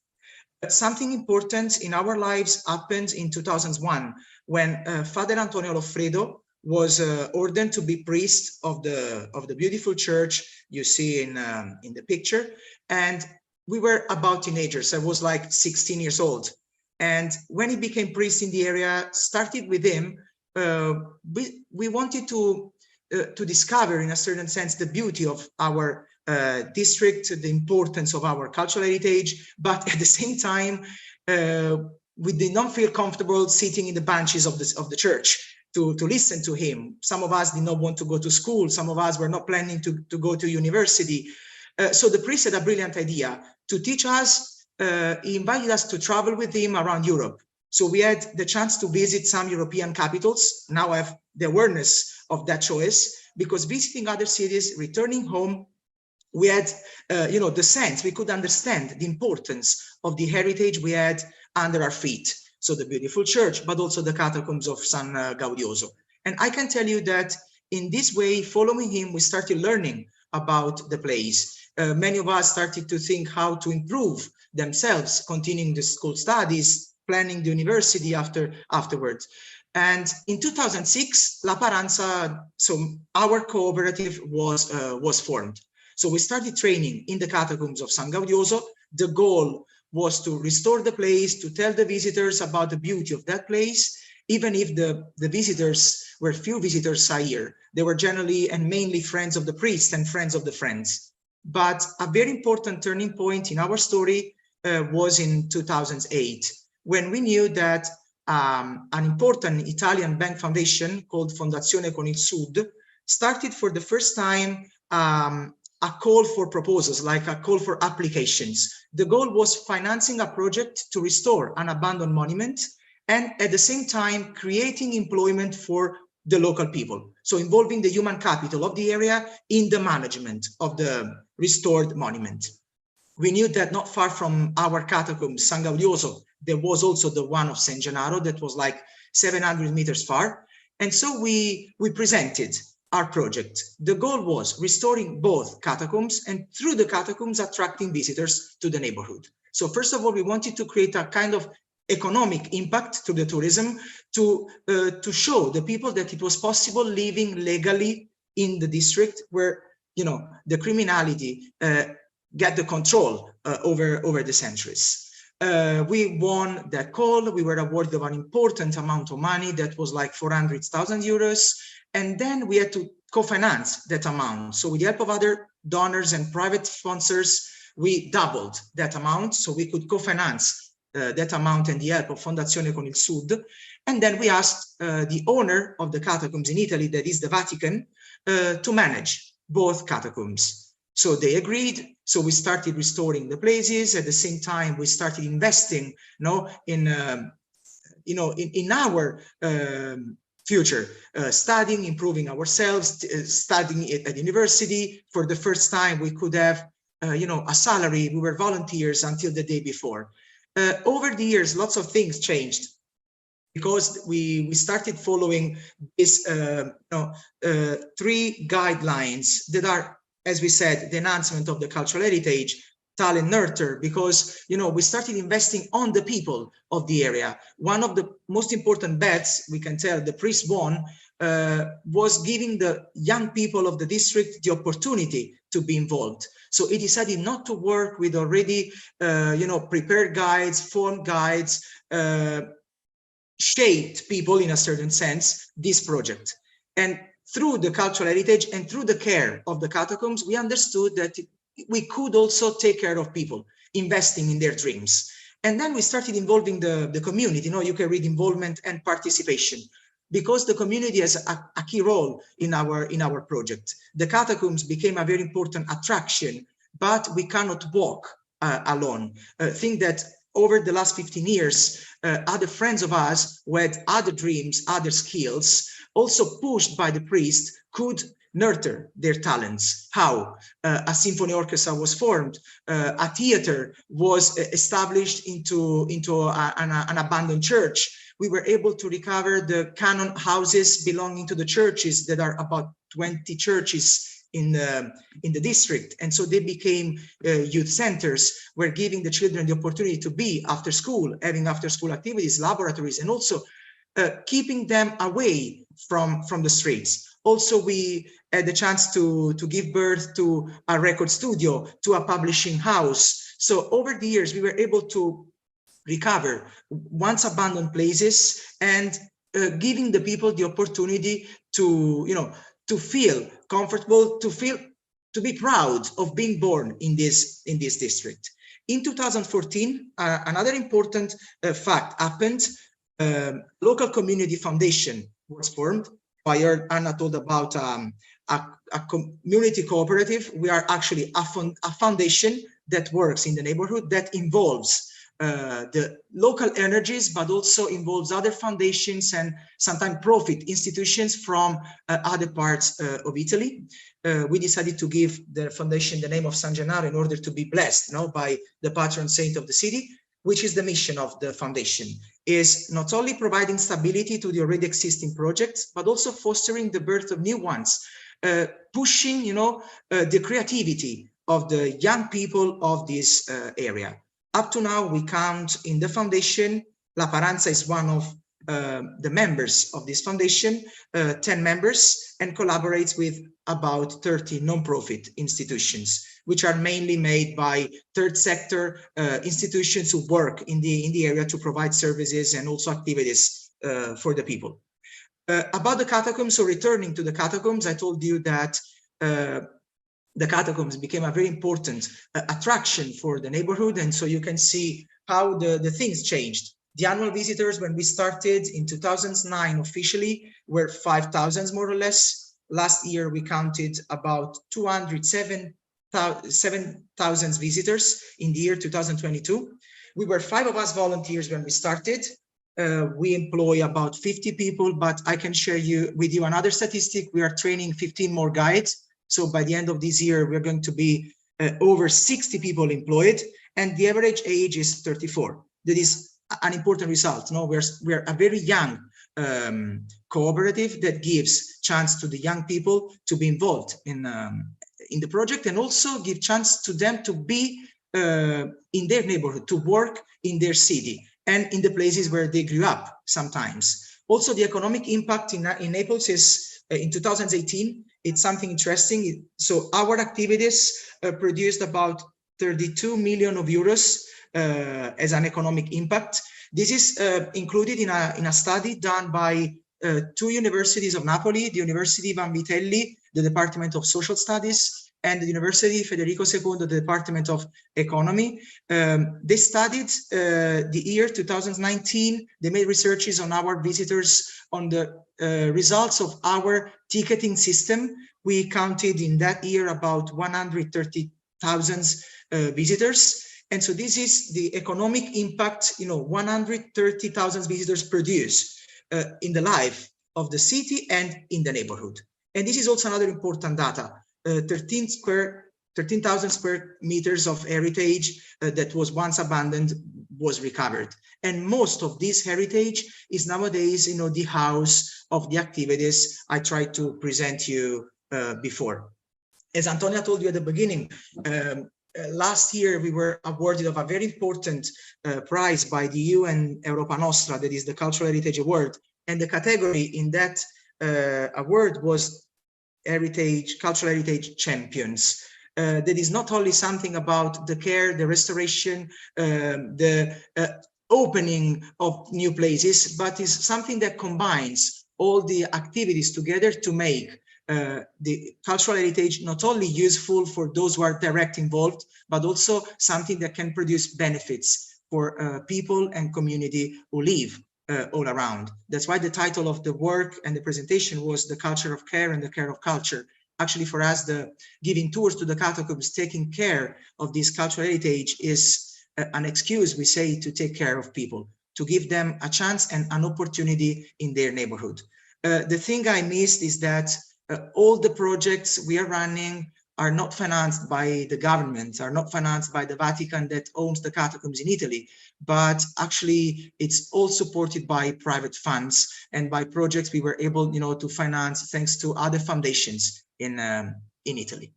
[SPEAKER 6] But something important in our lives happened in 2001 when Father Antonio Loffredo was ordained to be priest of the beautiful church you see in the picture. And we were about teenagers. I was like 16 years old. And when he became priest in the area, started with him, we wanted to discover, in a certain sense, the beauty of our district, the importance of our cultural heritage, but at the same time, we did not feel comfortable sitting in the benches of the church to listen to him. Some of us did not want to go to school. Some of us were not planning to go to university. So the priest had a brilliant idea to teach us. He invited us to travel with him around Europe. So we had the chance to visit some European capitals. Now I have the awareness of that choice, because visiting other cities, returning home, we had, the sense, we could understand the importance of the heritage we had under our feet. So the beautiful church, but also the catacombs of San Gaudioso. And I can tell you that in this way, following him, we started learning about the place. Many of us started to think how to improve themselves, continuing the school studies, planning the university afterwards. And in 2006, La Paranza, so our cooperative was formed. So we started training in the catacombs of San Gaudioso. The goal was to restore the place, to tell the visitors about the beauty of that place, even if the visitors were few visitors a year. They were generally and mainly friends of the priest and friends of the friends. But a very important turning point in our story was in 2008, when we knew that an important Italian bank foundation called Fondazione Con il Sud started for the first time a call for proposals, like a call for applications. The goal was financing a project to restore an abandoned monument and at the same time creating employment for the local people. So involving the human capital of the area in the management of the restored monument. We knew that not far from our catacomb, San Gaudioso, there was also the one of San Gennaro that was like 700 meters far. And so we presented our project. The goal was restoring both catacombs and through the catacombs attracting visitors to the neighborhood. So first of all, we wanted to create a kind of economic impact to the tourism to show the people that it was possible living legally in the district where, the criminality get the control over the centuries. We won that call. We were awarded an important amount of money that was like 400,000 euros. And then we had to co-finance that amount. So with the help of other donors and private sponsors, we doubled that amount. So we could co-finance that amount and the help of Fondazione Con il Sud. And then we asked the owner of the catacombs in Italy, that is the Vatican, to manage both catacombs. So they agreed. So we started restoring the places. At the same time, we started investing, in our future, studying, improving ourselves, studying at university. For the first time, we could have, a salary. We were volunteers until the day before. Over the years, lots of things changed, because we started following these 3 guidelines that are, as we said, the enhancement of the cultural heritage, talent nurture, because we started investing on the people of the area. One of the most important bets we can tell the priest won was giving the young people of the district the opportunity to be involved. So he decided not to work with already prepared guides, formed guides, shaped people in a certain sense, this project. And through the cultural heritage and through the care of the catacombs, we understood that we could also take care of people, investing in their dreams. And then we started involving the community. You can read involvement and participation, because the community has a key role in our project. The catacombs became a very important attraction, but we cannot walk alone. Think that over the last 15 years, other friends of us who had other dreams, other skills, also pushed by the priest, could nurture their talents. How? A symphony orchestra was formed, a theater was established into an abandoned church. We were able to recover the canon houses belonging to the churches, that are about 20 churches in the district, and so they became youth centers. We're giving the children the opportunity to be after school, having after school activities, laboratories, and also keeping them away from the streets. Also, we had the chance to give birth to a record studio, to a publishing house. So over the years, we were able to recover once abandoned places, and giving the people the opportunity to feel comfortable, to be proud of being born in this district. In 2014, another important fact happened. Local community foundation was formed. I heard Anna told about a community cooperative. We are actually a foundation that works in the neighborhood, that involves the local energies, but also involves other foundations and sometimes profit institutions from other parts of Italy. We decided to give the foundation the name of San Gennaro in order to be blessed by the patron saint of the city, which is the mission of the foundation, is not only providing stability to the already existing projects, but also fostering the birth of new ones, pushing the creativity of the young people of this area. Up to now, we count in the foundation, La Paranza is one of the members of this foundation, 10 members, and collaborates with about 30 non-profit institutions, which are mainly made by third sector institutions who work in the area to provide services and also activities for the people. About the catacombs, so returning to the catacombs, I told you that the catacombs became a very important attraction for the neighborhood. And so you can see how the things changed. The annual visitors, when we started in 2009 officially, were 5,000 more or less. Last year, we counted about 207,000 visitors in the year 2022. We were 5 of us volunteers when we started. We employ about 50 people, but I can share with you another statistic. We are training 15 more guides. So by the end of this year, we're going to be over 60 people employed, and the average age is 34. That is an important result. We're a very young cooperative that gives chance to the young people to be involved in the project, and also give chance to them to be in their neighborhood, to work in their city and in the places where they grew up sometimes. Also, the economic impact in Naples is in 2018. It's something interesting. So our activities produced about 32 million euros as an economic impact. This is included in a study done by 2 universities of Napoli, the University Vanvitelli, the Department of Social Studies, and the University Federico II, the Department of Economy. They studied the year 2019. They made researches on our visitors, on the results of our ticketing system. We counted in that year about 130,000 visitors. And so this is the economic impact, 130,000 visitors produce in the life of the city and in the neighborhood. And this is also another important data. 13,000 square meters of heritage that was once abandoned was recovered. And most of this heritage is nowadays, the house of the activities I tried to present you before. As Antonia told you at the beginning, last year we were awarded of a very important prize by the EU and Europa Nostra, that is the Cultural Heritage Award. And the category in that award was Cultural Heritage Champions. That is not only something about the care, the restoration, the opening of new places, but is something that combines all the activities together to make the cultural heritage not only useful for those who are directly involved, but also something that can produce benefits for people and community who live all around. That's why the title of the work and the presentation was The Culture of Care and the Care of Culture. Actually, for us, the giving tours to the catacombs, taking care of this cultural heritage is an excuse, we say, to take care of people, to give them a chance and an opportunity in their neighborhood. The thing I missed is that all the projects we are running are not financed by the government, are not financed by the Vatican that owns the catacombs in Italy, but actually it's all supported by private funds and by projects we were able, to finance thanks to other foundations in Italy.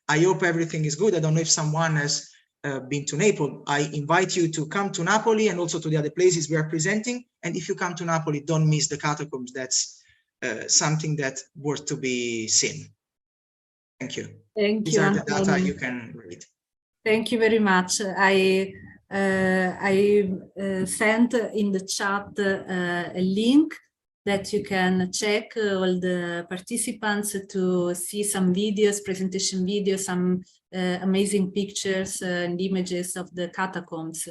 [SPEAKER 6] I hope everything is good. I don't know if someone has been to Naples. I invite you to come to Napoli and also to the other places we are presenting. And if you come to Napoli, don't miss the catacombs. That's something that's worth to be seen. Thank you. These are the data you can read.
[SPEAKER 3] Thank you very much. I sent in the chat a link that you can check all the participants to see some videos, presentation videos, some amazing pictures and images of the catacombs.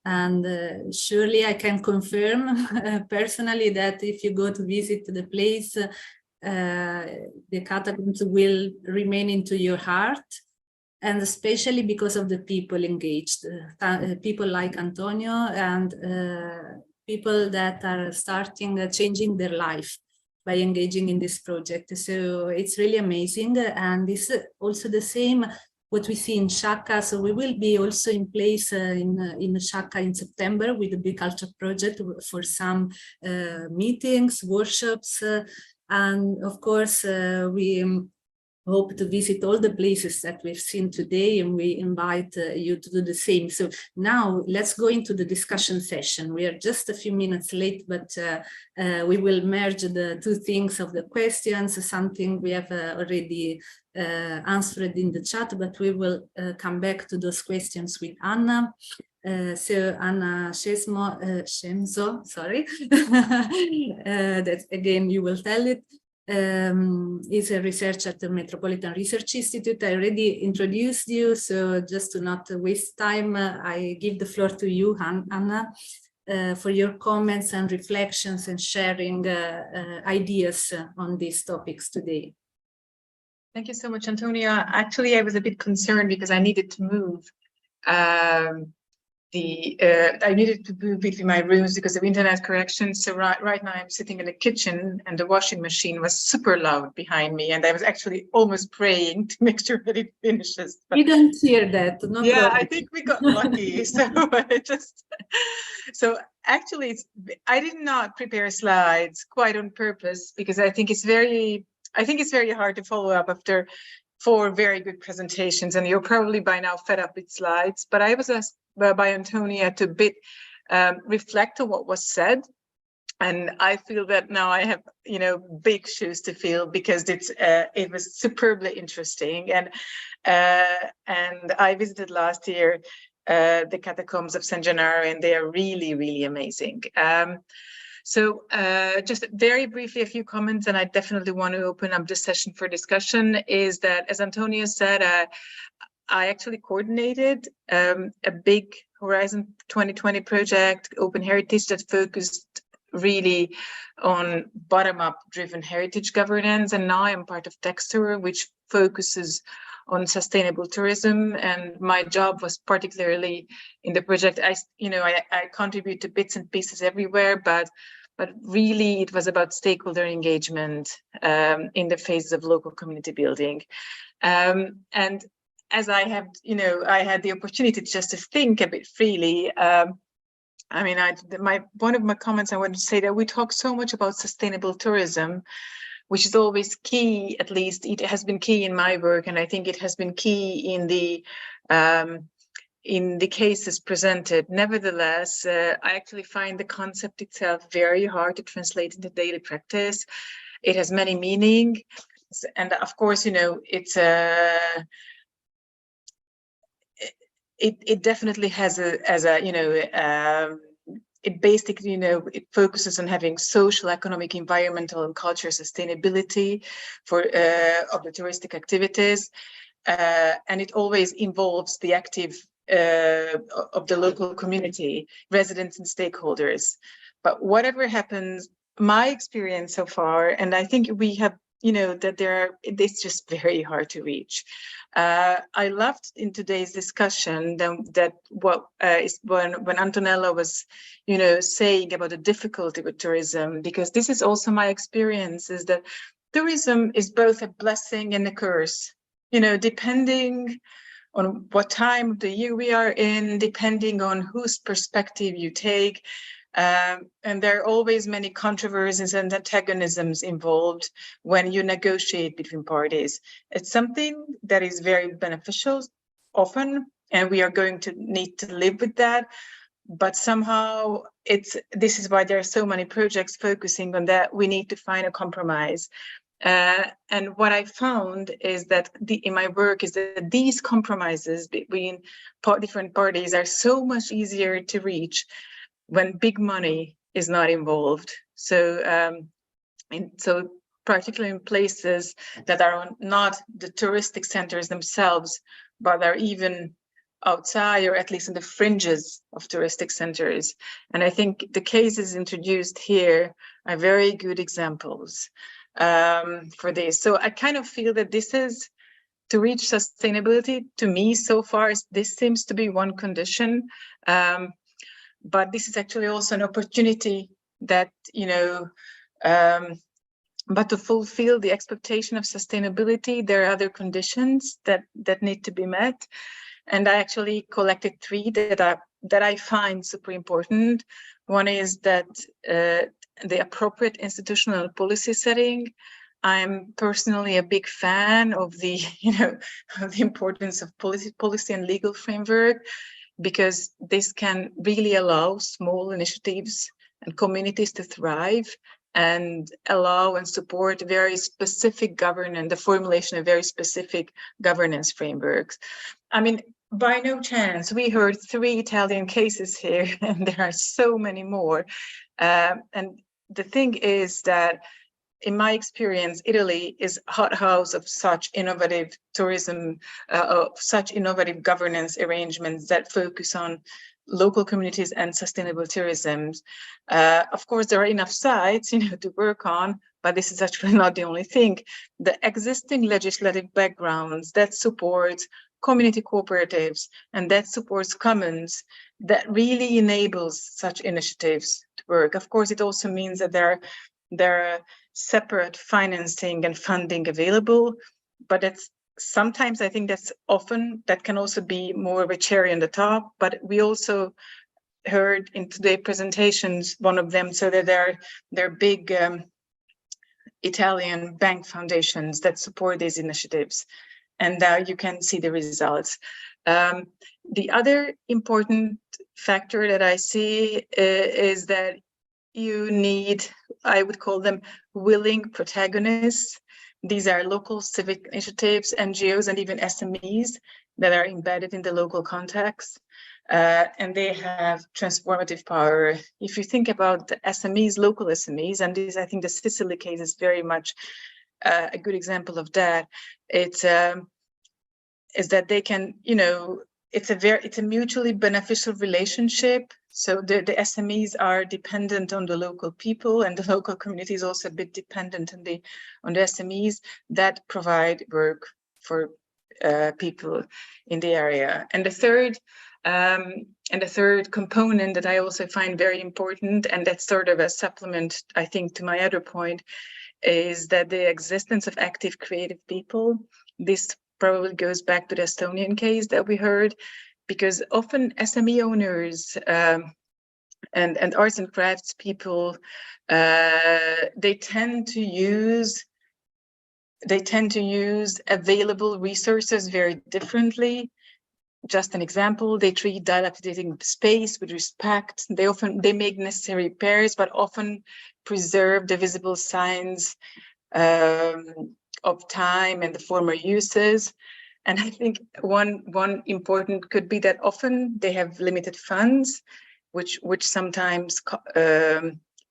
[SPEAKER 3] And surely I can confirm personally that if you go to visit the place, the catacombs will remain into your heart, and especially because of the people engaged, people like Antonio and people that are starting changing their life by engaging in this project. So it's really amazing, and it's also the same what we see in Sciacca. So we will be also in place in Sciacca in September with the Be.Cultour project for some meetings, workshops, and of course we hope to visit all the places that we've seen today, and we invite you to do the same. So now let's go into the discussion session. We are just a few minutes late, but we will merge the two things of the questions, something we have already answered in the chat, but we will come back to those questions with Anna. So Anna Shemzo, sorry, that again you will tell it, is a researcher at the Metropolitan Research Institute. I already introduced you, so just to not waste time, I give the floor to you, Anna, for your comments and reflections and sharing ideas on these topics today.
[SPEAKER 1] Thank you so much, Antonia. Actually, I was a bit concerned because I needed to move. I needed to move between my rooms because of internet correction. So right now I'm sitting in the kitchen and the washing machine was super loud behind me, and I was actually almost praying to make sure that it finishes. But
[SPEAKER 3] you don't hear that. No
[SPEAKER 1] yeah,
[SPEAKER 3] problem.
[SPEAKER 1] I think we got lucky. So actually, I did not prepare slides quite on purpose because I think it's very hard to follow up after 4 very good presentations, and you're probably by now fed up with slides. But I was asked by Antonia to reflect on what was said, and I feel that now I have big shoes to fill because it was superbly interesting, and I visited last year the catacombs of San Gennaro, and they are really, really amazing. So just very briefly, a few comments, and I definitely want to open up this session for discussion, is that, as Antonia said, I actually coordinated a big Horizon 2020 project, Open Heritage, that focused really on bottom-up driven heritage governance. And now I'm part of Textur, which focuses on sustainable tourism. And my job was particularly in the project. I contribute to bits and pieces everywhere, but really it was about stakeholder engagement in the phases of local community building. And as I have, I had the opportunity just to think a bit freely. I mean, one of my comments I wanted to say that we talk so much about sustainable tourism, which is always key. At least it has been key in my work, and I think it has been key in the cases presented. Nevertheless, I actually find the concept itself very hard to translate into daily practice. It has many meanings, and of course, it's it definitely has it basically, it focuses on having social, economic, environmental, and cultural sustainability of the touristic activities, and it always involves the active of the local community, residents and stakeholders. But whatever happens, my experience so far, and I think we have, that it's just very hard to reach. I loved in today's discussion that what is when Antonella was, saying about the difficulty with tourism, because this is also my experience, is that tourism is both a blessing and a curse, depending on what time of the year we are in, depending on whose perspective you take. And there are always many controversies and antagonisms involved when you negotiate between parties. It's something that is very beneficial often, and we are going to need to live with that. But somehow this is why there are so many projects focusing on that. We need to find a compromise. And what I found is that in my work is that these compromises between different parties are so much easier to reach when big money is not involved. So, so particularly in places that are not the touristic centers themselves, but are even outside or at least in the fringes of touristic centers. And I think the cases introduced here are very good examples for this. So I kind of feel that this is, to reach sustainability, to me so far, this seems to be one condition. But this is actually also an opportunity that, but to fulfill the expectation of sustainability, there are other conditions that need to be met. And I actually collected 3 that I find super important. One is that the appropriate institutional policy setting. I'm personally a big fan of the, of the importance of policy and legal framework, because this can really allow small initiatives and communities to thrive and allow and support very specific governance, the formulation of very specific governance frameworks. I mean, by no chance, we heard 3 Italian cases here, and there are so many more. And the thing is that, in my experience, Italy is a hothouse of such innovative tourism, of such innovative governance arrangements that focus on local communities and sustainable tourism. Of course, there are enough sites, to work on, but this is actually not the only thing. The existing legislative backgrounds that support community cooperatives and that supports commons, that really enables such initiatives to work. Of course, it also means that there are separate financing and funding available, but sometimes I think that can also be more of a cherry on the top. But we also heard in today's presentations, one of them, so that there are big Italian bank foundations that support these initiatives, and you can see the results. The other important factor that I see is that you need, I would call them willing protagonists. These are local civic initiatives, NGOs, and even SMEs that are embedded in the local context, and they have transformative power. If you think about the SMEs, local SMEs, and I think the Sicily case is very much a good example of that. Is that they can, it's a mutually beneficial relationship. So the SMEs are dependent on the local people, and the local community is also a bit dependent on the SMEs that provide work for people in the area. And the third component that I also find very important, and that's sort of a supplement, I think, to my other point, is that the existence of active creative people. This probably goes back to the Estonian case that we heard, because often SME owners and arts and crafts people, they tend to use available resources very differently. Just an example, they treat dilapidating space with respect. They make necessary repairs, but often preserve the visible signs of time and the former uses. And I think one important could be that often they have limited funds, which sometimes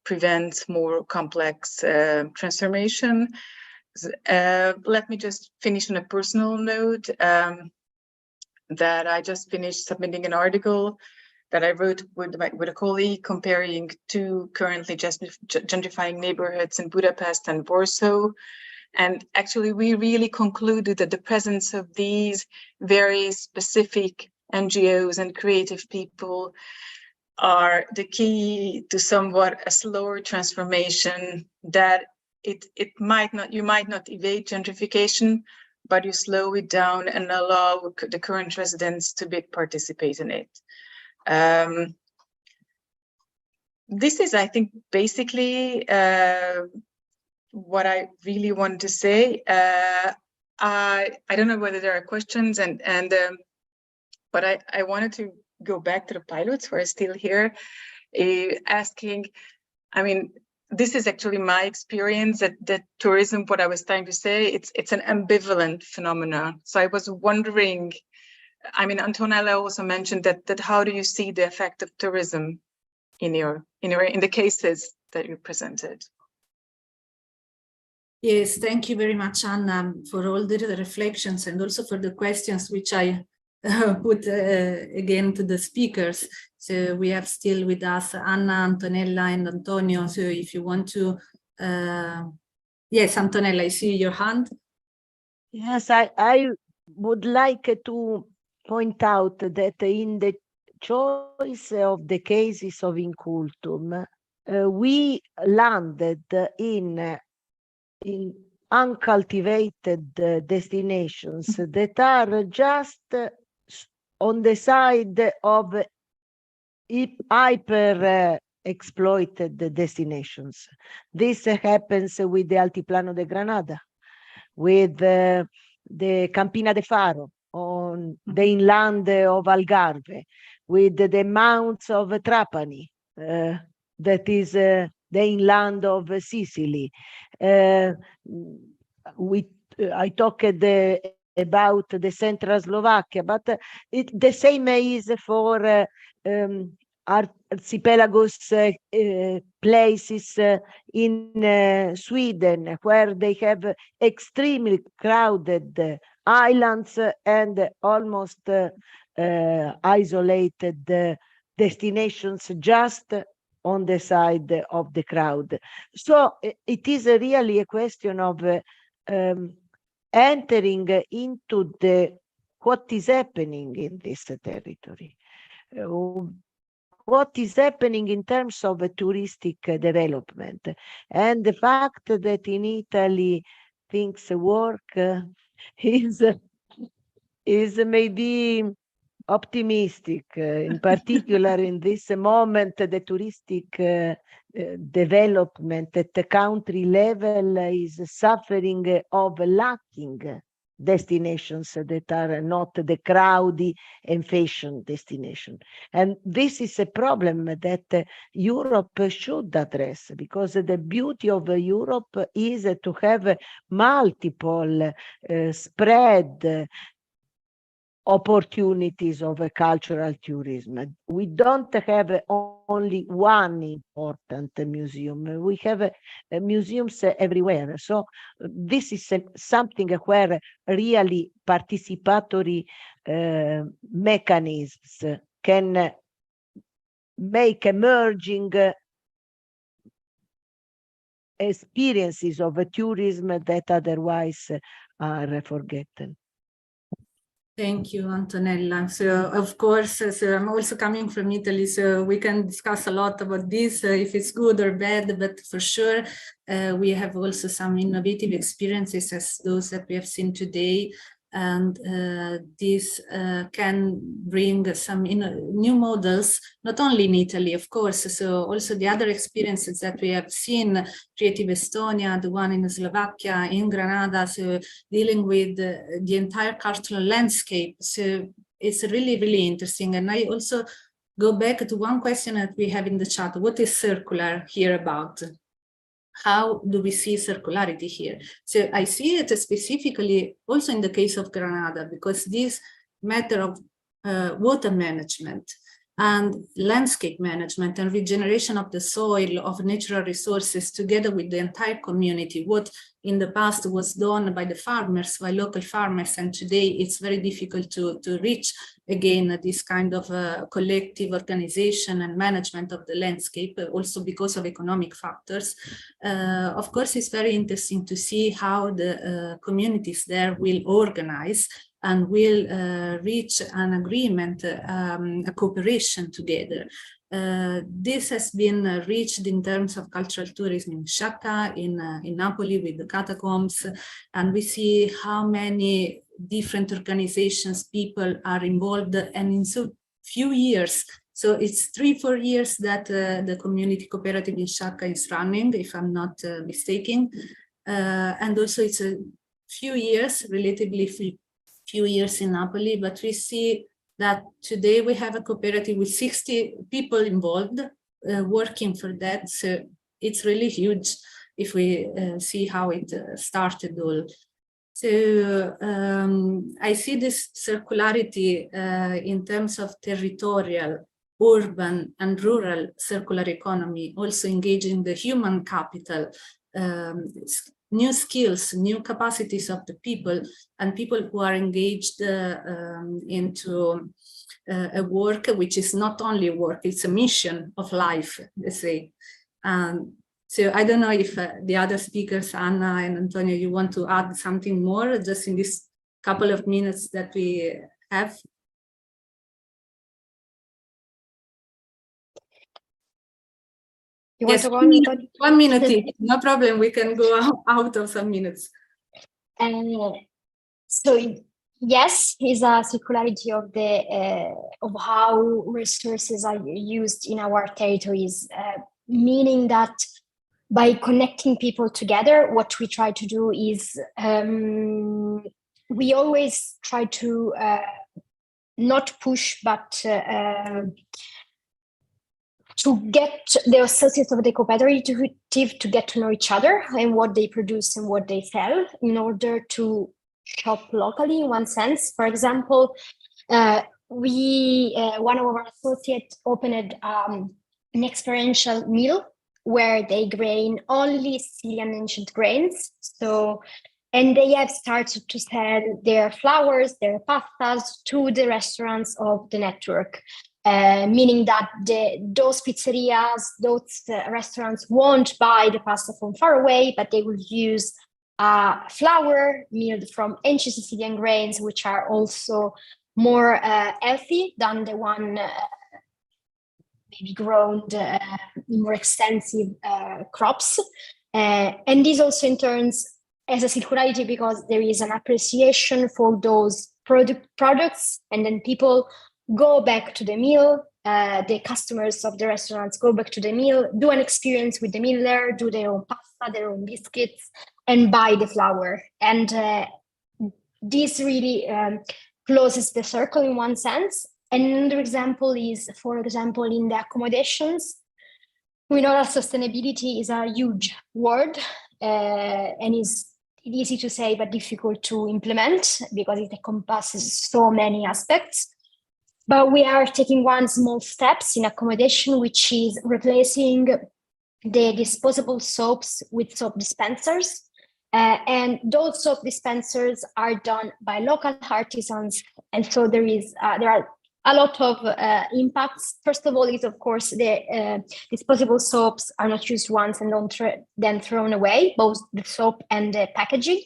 [SPEAKER 1] prevents more complex transformation. Let me just finish on a personal note. That I just finished submitting an article that I wrote with a colleague comparing two currently gentrifying neighborhoods in Budapest and Warsaw. And actually, we really concluded that the presence of these very specific NGOs and creative people are the key to somewhat a slower transformation, that you might not evade gentrification, but you slow it down and allow the current residents to participate in it. This is, I think, basically what I really wanted to say. I don't know whether there are questions, but I wanted to go back to the pilots who are still here, asking, I mean, this is actually my experience that tourism, what I was trying to say, it's an ambivalent phenomenon. So I was wondering, I mean, Antonella also mentioned that how do you see the effect of tourism in the cases that you presented?
[SPEAKER 3] Yes, thank you very much, Anna, for all the reflections and also for the questions which I put again to the speakers. So we have still with us Anna, Antonella, and Antonio. So if you want to, yes, Antonella, I see your hand.
[SPEAKER 5] Yes, I would like to point out that in the choice of the cases of Incultum, we landed in uncultivated destinations that are just on the side of hyper exploited destinations. This happens with the Altiplano de Granada, with the Campina de Faro on the inland of Algarve, with the mounts of Trapani, that is the inland of Sicily. I talked about the central Slovakia, but the same is for archipelagos places in Sweden, where they have extremely crowded islands and almost isolated destinations just on the side of the crowd. So it is really a question of entering into what is happening in this territory. What is happening in terms of touristic development, and the fact that in Italy things work is maybe optimistic. In particular, in this moment, the touristic development at the country level is suffering of lacking destinations that are not the crowdy and fashion destination. And this is a problem that Europe should address, because the beauty of Europe is to have multiple spread opportunities of a cultural tourism. We don't have only one important museum. We have museums everywhere. So this is something where really participatory mechanisms can make emerging experiences of tourism that otherwise are forgotten.
[SPEAKER 3] Thank you, Antonella. So, of course, so I'm also coming from Italy, so we can discuss a lot about this, if it's good or bad, but for sure, we have also some innovative experiences as those that we have seen today. And this can bring some new models, not only in Italy, of course, so also the other experiences that we have seen, Creative Estonia, the one in Slovakia, in Granada, so dealing with the entire cultural landscape. So it's really, really interesting. And I also go back to one question that we have in the chat. What is circular here about? How do we see circularity here? So I see it specifically also in the case of Granada, because this matter of water management and landscape management and regeneration of the soil, of natural resources, together with the entire community, what in the past was done by the farmers, by local farmers, and today it's very difficult to reach again this kind of collective organization and management of the landscape, also because of economic factors. Of course, it's very interesting to see how the communities there will organize and will reach an agreement, a cooperation together. This has been reached in terms of cultural tourism in Sciacca, in Napoli with the catacombs, and we see how many different organizations, people are involved, and in so few years. So it's 3-4 years that the community cooperative in Sciacca is running, if I'm not mistaken. And also it's a few years, relatively few years in Napoli, but we see that today we have a cooperative with 60 people involved working for that. So it's really huge if we see how it started all. So I see this circularity in terms of territorial, urban and rural circular economy, also engaging the human capital, new skills, new capacities of the people, and people who are engaged into a work which is not only work, it's a mission of life, let's say. So I don't know if the other speakers, Anna and Antonio, you want to add something more just in this couple of minutes that we have?
[SPEAKER 2] You
[SPEAKER 3] Yes,
[SPEAKER 2] want to go on?
[SPEAKER 3] 1 minute, no problem. We can go out of some minutes.
[SPEAKER 2] So yes, is a circularity of the of how resources are used in our territories, meaning that by connecting people together, what we try to do is we always try to not push, but to get the associates of the cooperative to get to know each other and what they produce and what they sell in order to shop locally in one sense. For example, one of our associates opened an experiential meal where they grain only Sicilian ancient grains. So, and they have started to sell their flours, their pastas to the restaurants of the network. Meaning that those pizzerias, those restaurants won't buy the pasta from far away, but they will use flour milled from ancient Sicilian grains, which are also more healthy than the one maybe grown in more extensive crops. And this also in turns as a circularity because there is an appreciation for those products, and then people go back to the meal, the customers of the restaurants go back to the meal, do an experience with the miller, do their own pasta, their own biscuits, and buy the flour. And this really closes the circle in one sense. And another example is, for example, in the accommodations. We know that sustainability is a huge word and is easy to say but difficult to implement because it encompasses so many aspects. But we are taking one small steps in accommodation, which is replacing the disposable soaps with soap dispensers. And those soap dispensers are done by local artisans. And so there are a lot of impacts. First of all is, of course, the disposable soaps are not used once and then thrown away, both the soap and the packaging.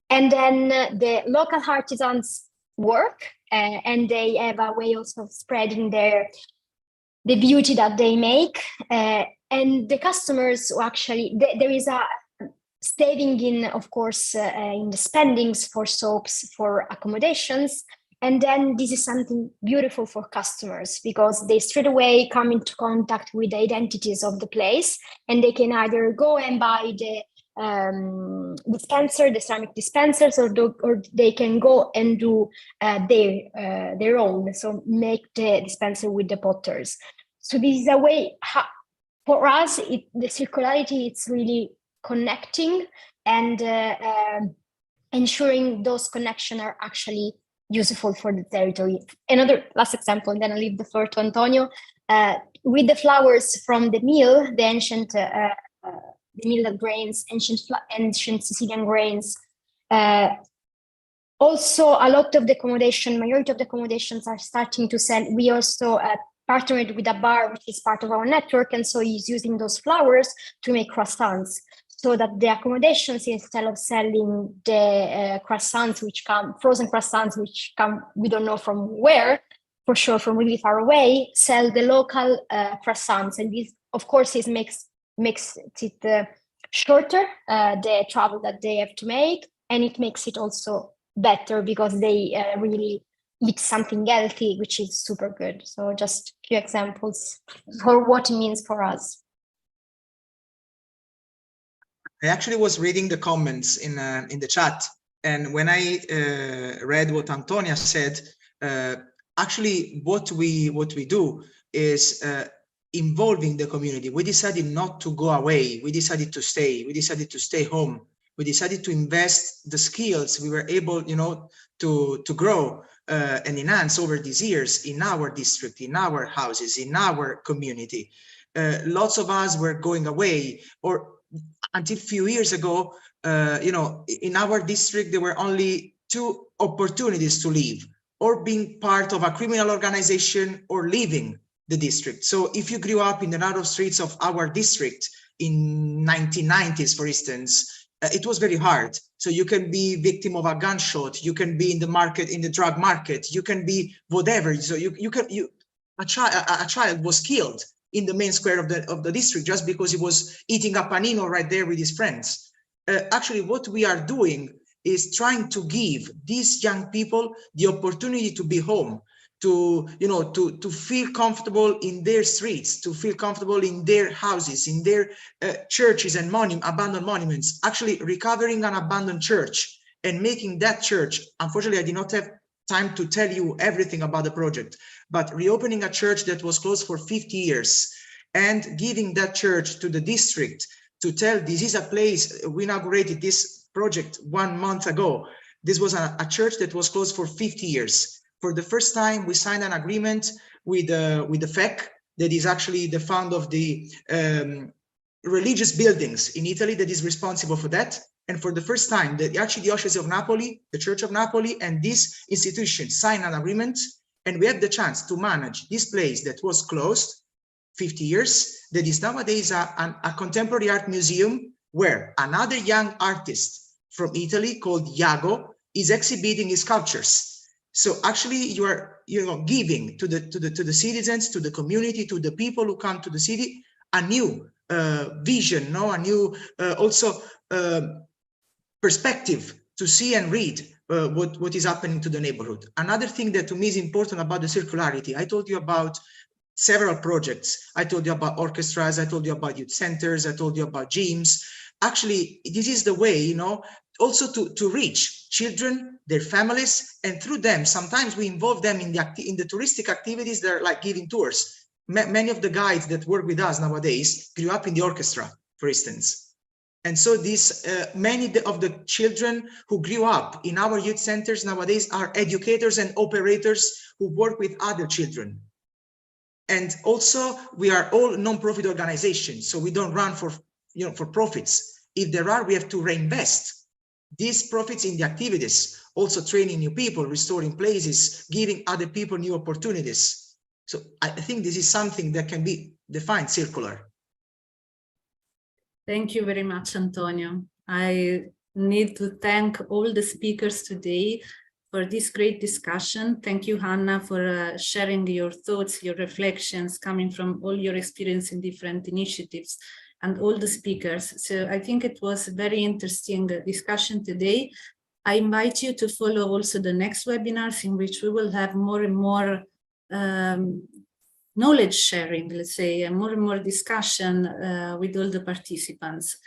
[SPEAKER 2] And then the local artisans work and they have a way also of spreading the beauty that they make. And the customers who actually, there is a saving in, of course, in the spendings for soaps, for accommodations. And then this is something beautiful for customers because they straight away come into contact with the identities of the place, and they can either go and buy the dispenser, the ceramic dispensers, or they can go and do their own, so make the dispenser with the potters. So this is a way, for us, the circularity, it's really connecting and ensuring those connections are actually useful for the territory. Another last example, and then I'll leave the floor to Antonio. With the flowers from the mill, the ancient the milled grains, ancient Sicilian grains. Also, a lot of the accommodation, majority of the accommodations are starting to sell. We also partnered with a bar, which is part of our network, and so he's using those flowers to make croissants, so that the accommodations, instead of selling the croissants, which come, frozen croissants, which come, we don't know from where, for sure from really far away, sell the local croissants. And this, of course, makes it shorter, the travel that they have to make, and it makes it also better because they really eat something healthy, which is super good. So just a few examples for what it means for us.
[SPEAKER 6] I actually was reading the comments in the chat, and when I read what Antonia said, actually what we do is involving the community. We decided not to go away. We decided to stay. We decided to stay home. We decided to invest the skills we were able, to grow and enhance over these years in our district, in our houses, in our community. Lots of us were going away, or until a few years ago, in our district, there were only 2 opportunities to leave, or being part of a criminal organization or leaving the district. So if you grew up in the narrow streets of our district in 1990s, for instance, it was very hard. So you can be victim of a gunshot, you can be in the market, in the drug market, you can be whatever. So a child was killed in the main square of the district just because he was eating a panino right there with his friends. Actually, what we are doing is trying to give these young people the opportunity to be home, to feel comfortable in their streets, to feel comfortable in their houses, in their churches and abandoned monuments. Actually, recovering an abandoned church and making that church, unfortunately, I did not have time to tell you everything about the project, but reopening a church that was closed for 50 years and giving that church to the district to tell this is a place. We inaugurated this project 1 month ago. This was a church that was closed for 50 years. For the first time, we signed an agreement with the FEC, that is actually the fund of the religious buildings in Italy that is responsible for that. And for the first time, the Archdiocese of Napoli, the Church of Napoli, and this institution signed an agreement, and we have the chance to manage this place that was closed 50 years, that is nowadays a contemporary art museum where another young artist from Italy called Iago is exhibiting his sculptures. So actually, you are giving to the citizens, to the community, to the people who come to the city, a new vision, a new also perspective to see and read what is happening to the neighborhood. Another thing that to me is important about the circularity, I told you about several projects. I told you about orchestras, I told you about youth centers, I told you about gyms. Actually, this is the way, also to reach children, their families, and through them, sometimes we involve them in the touristic activities that are like giving tours. Many of the guides that work with us nowadays grew up in the orchestra, for instance. And so many of the children who grew up in our youth centers nowadays are educators and operators who work with other children. And also, we are all non-profit organizations, so we don't run for profits. If there are, we have to reinvest these profits in the activities, also training new people, restoring places, giving other people new opportunities. So I think this is something that can be defined circular.
[SPEAKER 3] Thank you very much, Antonio. I need to thank all the speakers today for this great discussion. Thank you, Hannah, for sharing your thoughts, your reflections, coming from all your experience in different initiatives. and all the speakers. So I think it was a very interesting discussion today. I invite you to follow also the next webinars in which we will have more and more knowledge sharing, let's say, and more discussion with all the participants.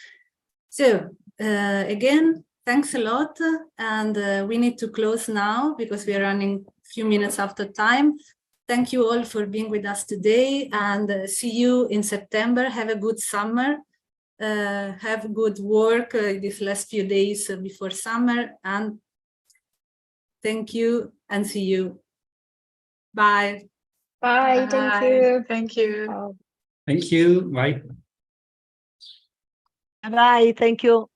[SPEAKER 3] So again, thanks a lot. And we need to close now because we are running a few minutes after time. Thank you all for being with us today, and see you in September. Have a good summer. Have good work these last few days before summer, and thank you and see you. Bye.
[SPEAKER 2] Bye. Thank you.
[SPEAKER 1] Thank you.
[SPEAKER 2] Ciao.
[SPEAKER 7] Thank you. Bye.
[SPEAKER 5] Bye. Thank you.